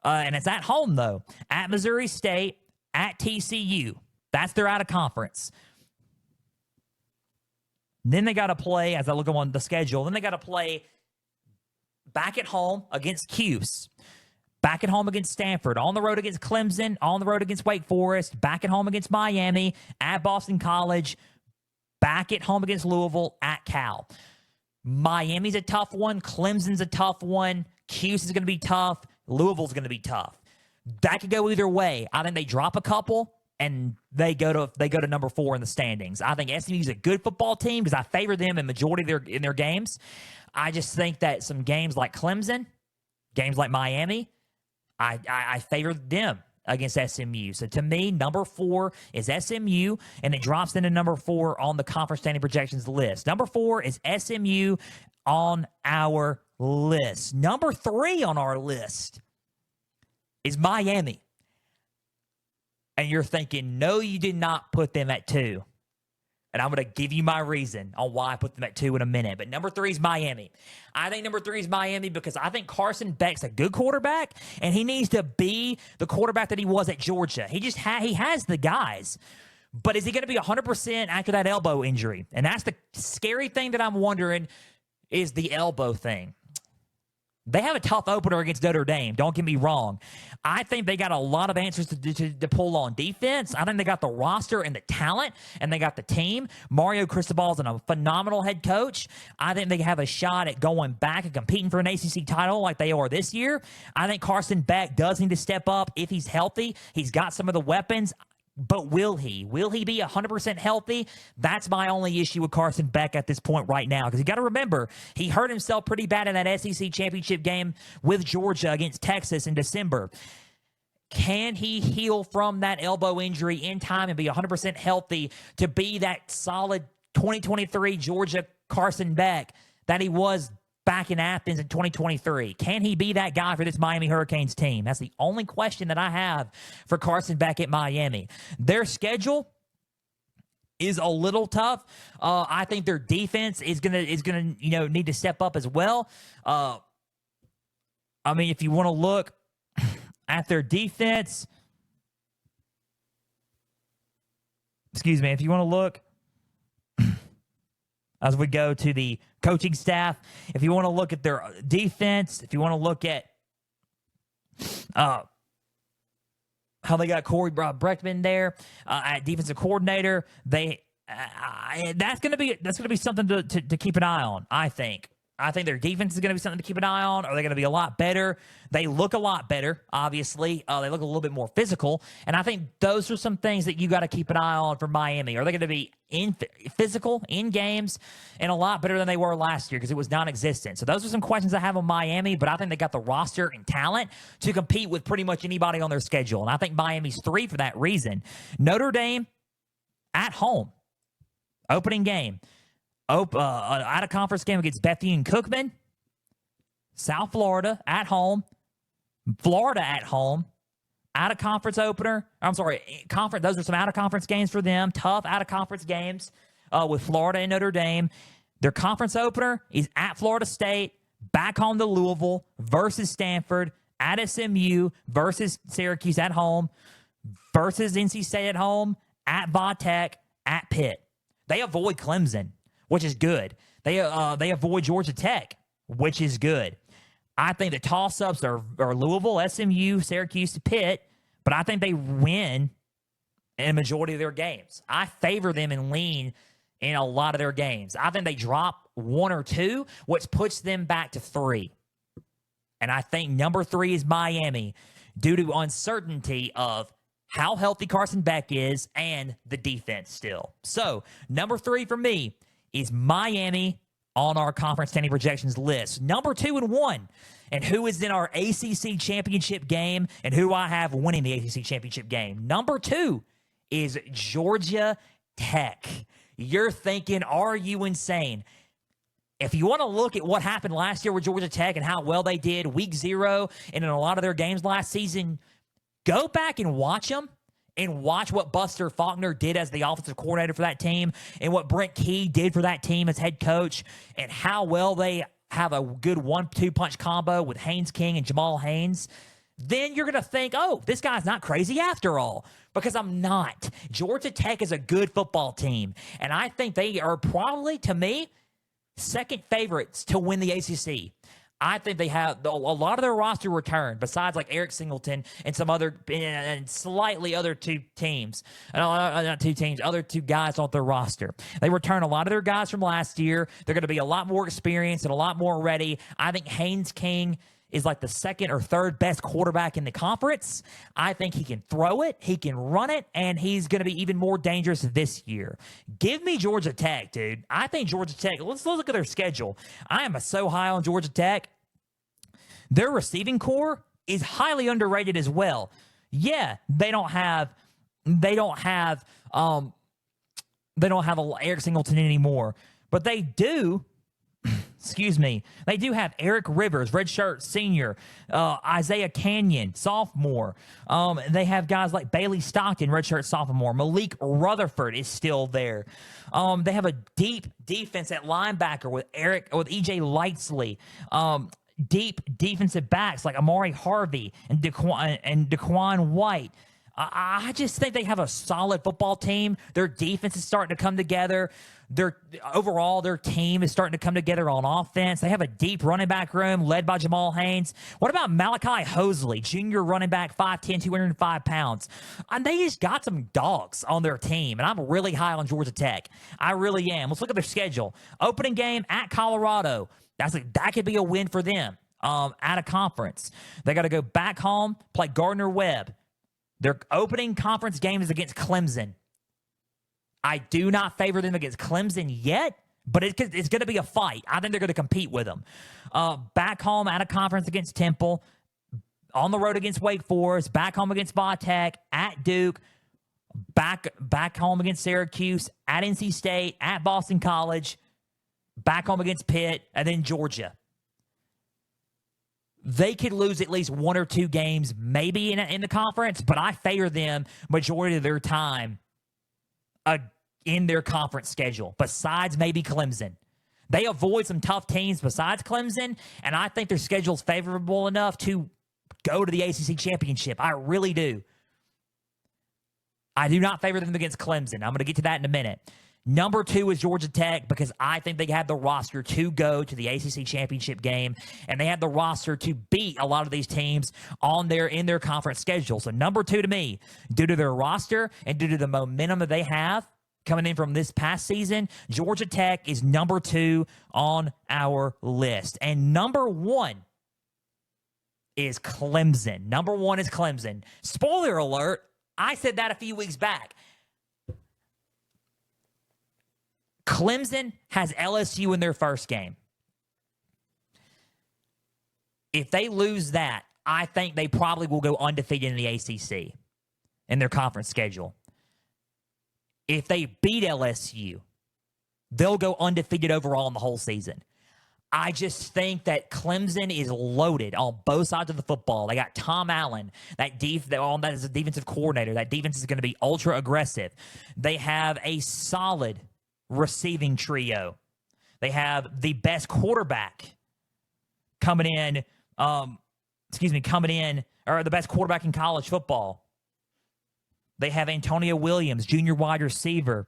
And it's at home, though. At Missouri State, at TCU. That's their out-of-conference. Then they got to play, as I look on the schedule, then they got to play back at home against Cuse. Back at home against Stanford. On the road against Clemson. On the road against Wake Forest. Back at home against Miami. At Boston College. Back at home against Louisville. At Cal. Miami's a tough one. Clemson's a tough one. Cuse is going to be tough. Louisville's going to be tough. That could go either way. I think they drop a couple and they go to number 4 in the standings. I think SMU's a good football team because I favor them in majority of their games. I just think that some games like Clemson, games like Miami, I favor them against SMU. So to me, number 4 is SMU, and it drops into number 4 on the conference standing projections list. Number 4 is SMU on our list. Number 3 on our list is Miami. And you're thinking, no, you did not put them at 2. And I'm going to give you my reason on why I put them at 2 in a minute. But number 3 is Miami. I think number 3 is Miami because I think Carson Beck's a good quarterback, and he needs to be the quarterback that he was at Georgia. He has the guys. But is he going to be 100% after that elbow injury? And that's the scary thing that I'm wondering is the elbow thing. They have a tough opener against Notre Dame. Don't get me wrong. I think they got a lot of answers to pull on defense. I think they got the roster and the talent, and they got the team. Mario Cristobal's a phenomenal head coach. I think they have a shot at going back and competing for an ACC title like they are this year. I think Carson Beck does need to step up if he's healthy. He's got some of the weapons. But will he? Will he be 100% healthy? That's my only issue with Carson Beck at this point right now. Because you got to remember, he hurt himself pretty bad in that SEC championship game with Georgia against Texas in December. Can he heal from that elbow injury in time and be 100% healthy to be that solid 2023 Georgia Carson Beck that he was back in Athens in 2023? Can he be that guy for this Miami Hurricanes team? That's the only question that I have for Carson Beck at Miami. Their schedule is a little tough. I think their defense is gonna need to step up as well. I mean, if you want to look at their defense, if you want to look as we go to the coaching staff, if you want to look at their defense, if you want to look at how they got Corey Breckman there at defensive coordinator, that's going to be something to keep an eye on. I think their defense is going to be something to keep an eye on. Are they going to be a lot better? They look a lot better, obviously. They look a little bit more physical. And I think those are some things that you got to keep an eye on for Miami. Are they going to be physical in games and a lot better than they were last year because it was non-existent? So those are some questions I have on Miami, but I think they got the roster and talent to compete with pretty much anybody on their schedule. And I think Miami's 3 for that reason. Notre Dame at home, opening game. Out-of-conference game against Bethune and Cookman. South Florida at home. Florida at home. Out-of-conference opener. Conference. Those are some out-of-conference games for them. Tough out-of-conference games with Florida and Notre Dame. Their conference opener is at Florida State, back home to Louisville versus Stanford, at SMU versus Syracuse at home, versus NC State at home, at Vatech, at Pitt. They avoid Clemson, which is good. They avoid Georgia Tech, which is good. I think the toss-ups are Louisville, SMU, Syracuse, Pitt, but I think they win in a majority of their games. I favor them and lean in a lot of their games. I think they drop 1 or 2, which puts them back to 3. And I think number 3 is Miami due to uncertainty of how healthy Carson Beck is and the defense still. So, number 3 for me is Miami on our conference standing projections list. Number 2 and 1. And who is in our ACC championship game and who I have winning the ACC championship game. Number 2 is Georgia Tech. You're thinking, are you insane? If you want to look at what happened last year with Georgia Tech and how well they did week 0 and in a lot of their games last season, go back and watch them. And watch what Buster Faulkner did as the offensive coordinator for that team and what Brent Key did for that team as head coach and how well they have a good 1-2 punch combo with Haynes King and Jamal Haynes. Then you're going to think, oh, this guy's not crazy after all. Because I'm not. Georgia Tech is a good football team. And I think they are probably, to me, second favorites to win the ACC. I think they have a lot of their roster returned, besides like Eric Singleton and some other, and slightly other 2 teams. Not 2 teams, other 2 guys on their roster. They return a lot of their guys from last year. They're going to be a lot more experienced and a lot more ready. I think Haynes King is like the 2nd or 3rd best quarterback in the conference. I think he can throw it, he can run it, and he's going to be even more dangerous this year. Give me Georgia Tech, dude. I think Georgia Tech, let's look at their schedule. I am so high on Georgia Tech. Their receiving core is highly underrated as well. Yeah, they don't have Eric Singleton anymore, but they do. They do have Eric Rivers, redshirt senior, Isaiah Canyon, sophomore. They have guys like Bailey Stockton, redshirt sophomore. Malik Rutherford is still there. They have a deep defense at linebacker with EJ Lightsley. Deep defensive backs like Amari Harvey and Daquan White. I just think they have a solid football team. Their defense is starting to come together. Their team is starting to come together on offense. They have a deep running back room led by Jamal Haynes. What about Malachi Hosley, junior running back, 5'10", 205 pounds? And they just got some dogs on their team, and I'm really high on Georgia Tech. I really am. Let's look at their schedule. Opening game at Colorado. That could be a win for them out of conference. They got to go back home, play Gardner-Webb. Their opening conference game is against Clemson. I do not favor them against Clemson yet, but it's going to be a fight. I think they're going to compete with them. Back home out of conference against Temple, on the road against Wake Forest, back home against Tech, at Duke, back home against Syracuse, at NC State, at Boston College, back home against Pitt, and then Georgia. They could lose at least one or two games, maybe in the conference, but I favor them majority of their time in their conference schedule, besides maybe Clemson. They avoid some tough teams besides Clemson, and I think their schedule is favorable enough to go to the ACC championship. I really do. I do not favor them against Clemson. I'm going to get to that in a minute. Number 2 is Georgia Tech because I think they have the roster to go to the ACC championship game, and they have the roster to beat a lot of these teams in their conference schedule. So number 2 to me, due to their roster and due to the momentum that they have coming in from this past season, Georgia Tech is number 2 on our list. And number 1 is Clemson. Number 1 is Clemson. Spoiler alert, I said that a few weeks back. Clemson has LSU in their first game. If they lose that, I think they probably will go undefeated in the ACC in their conference schedule. If they beat LSU, they'll go undefeated overall in the whole season. I just think that Clemson is loaded on both sides of the football. They got Tom Allen, that is a defensive coordinator. That defense is going to be ultra aggressive. They have a solid receiving trio. They have the best quarterback or the best quarterback in college football. They have Antonio Williams, junior wide receiver.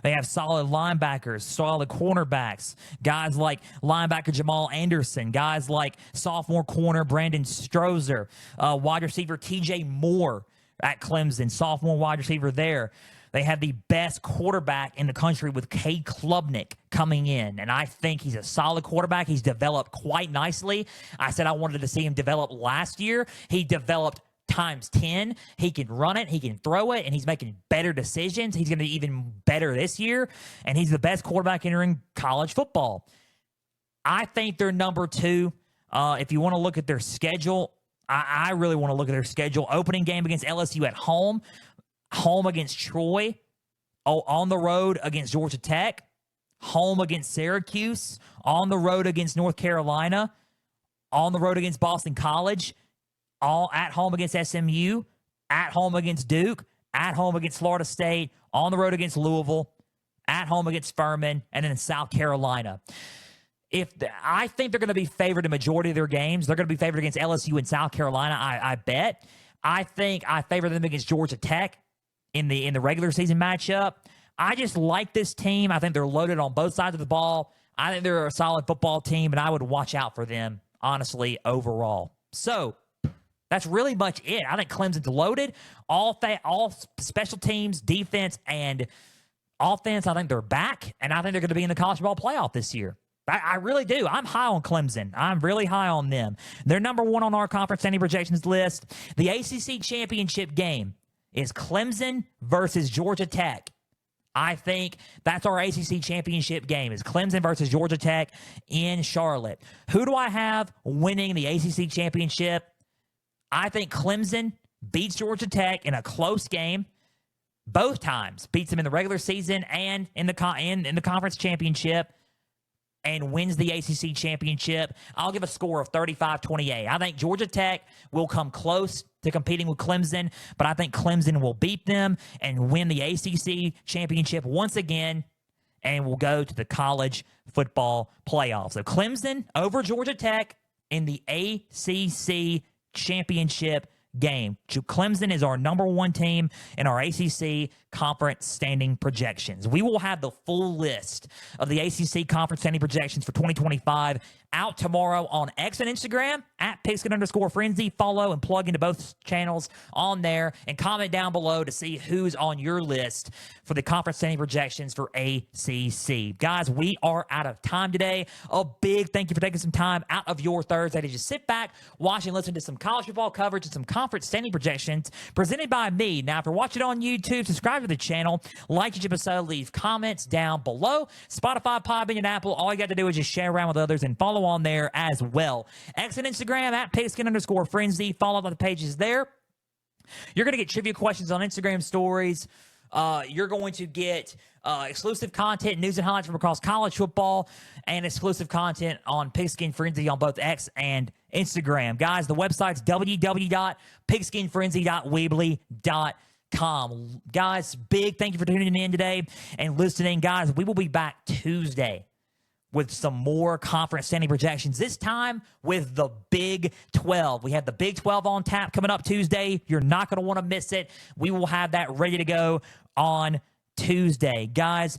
They have solid linebackers, solid cornerbacks, guys like linebacker Jamal Anderson, guys like sophomore corner Brandon Strozer, wide receiver TJ Moore at Clemson, sophomore wide receiver there. They have the best quarterback in the country with Cade Klubnik coming in, and I think he's a solid quarterback. He's developed quite nicely. I said I wanted to see him develop last year. He developed times 10. He can run it, he can throw it, and he's making better decisions. He's going to be even better this year, and he's the best quarterback entering college football. I think they're number 2. If you want to look at their schedule, I really want to look at their schedule. Opening game against LSU at home against Troy, on the road against Georgia Tech, home against Syracuse, on the road against North Carolina, on the road against Boston College, all at home against SMU, at home against Duke, at home against Florida State, on the road against Louisville, at home against Furman, and then in South Carolina. I think they're going to be favored in majority of their games. They're going to be favored against LSU and South Carolina, I bet. I think I favor them against Georgia Tech in the regular season matchup. I just like this team. I think they're loaded on both sides of the ball. I think they're a solid football team, and I would watch out for them, honestly, overall. So that's really much it. I think Clemson's loaded. All special teams, defense, and offense, I think they're back, and I think they're going to be in the college ball playoff this year. I really do. I'm high on Clemson. I'm really high on them. They're number 1 on our conference standing projections list. The ACC championship game is Clemson versus Georgia Tech. I think that's our ACC championship game, is Clemson versus Georgia Tech in Charlotte. Who do I have winning the ACC championship? I think Clemson beats Georgia Tech in a close game. Both times. Beats them in the regular season and in the conference championship, and wins the ACC championship. I'll give a score of 35-28. I think Georgia Tech will come close to competing with Clemson, but I think Clemson will beat them and win the ACC championship once again, and will go to the college football playoffs. So Clemson over Georgia Tech in the ACC championship game. Clemson is our number 1 team in our ACC conference standing projections. We will have the full list of the ACC conference standing projections for 2025 out tomorrow on X and Instagram at Pigskin_Frenzy. Follow and plug into both channels on there and comment down below to see who's on your list for the conference standing projections for ACC. Guys, we are out of time today. A big thank you for taking some time out of your Thursday to just sit back, watch and listen to some college football coverage and some conference standing projections presented by me. Now, if you're watching on YouTube, subscribe to the channel, like each episode, leave comments down below. Spotify, Podbean, and Apple, all you got to do is just share around with others and follow on there as well. X and Instagram at Pigskin_Frenzy. Follow the pages there. You're going to get trivia questions on Instagram stories. You're going to get exclusive content, news and highlights from across college football, and exclusive content on Pigskin Frenzy on both X and Instagram. Guys, the website's www.pigskinfrenzy.weebly.com. Guys, big thank you for tuning in today and listening. Guys, we will be back Tuesday with some more conference standing projections, this time with the Big 12. We have the Big 12 on tap coming up Tuesday. You're not going to want to miss it. We will have that ready to go on Tuesday. Guys,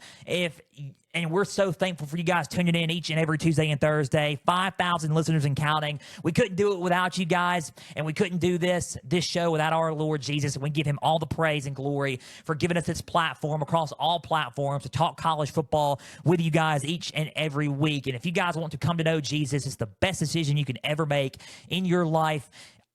and we're so thankful for you guys tuning in each and every Tuesday and Thursday. 5,000 listeners and counting. We couldn't do it without you guys, and we couldn't do this show without our Lord Jesus. And we give him all the praise and glory for giving us this platform across all platforms to talk college football with you guys each and every week. And if you guys want to come to know Jesus, it's the best decision you can ever make in your life.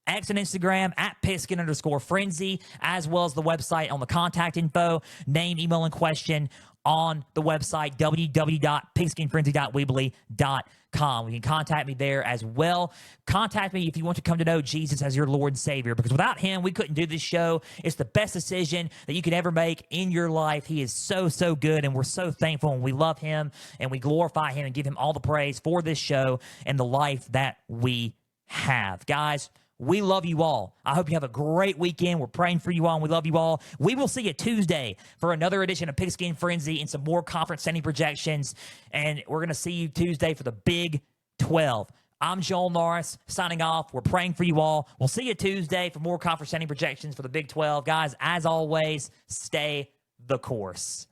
X and Instagram at Pigskin_Frenzy, as well as the website on the contact info, name, email, and question on the website, www.pigskinfrenzy.weebly.com. You can contact me there as well. Contact me if you want to come to know Jesus as your Lord and Savior, because without him, we couldn't do this show. It's the best decision that you could ever make in your life. He is so, so good, and we're so thankful, and we love him, and we glorify him and give him all the praise for this show and the life that we have. Guys, we love you all. I hope you have a great weekend. We're praying for you all, and we love you all. We will see you Tuesday for another edition of Pigskin Frenzy and some more conference standing projections. And we're going to see you Tuesday for the Big 12. I'm Joel Norris signing off. We're praying for you all. We'll see you Tuesday for more conference standing projections for the Big 12. Guys, as always, stay the course.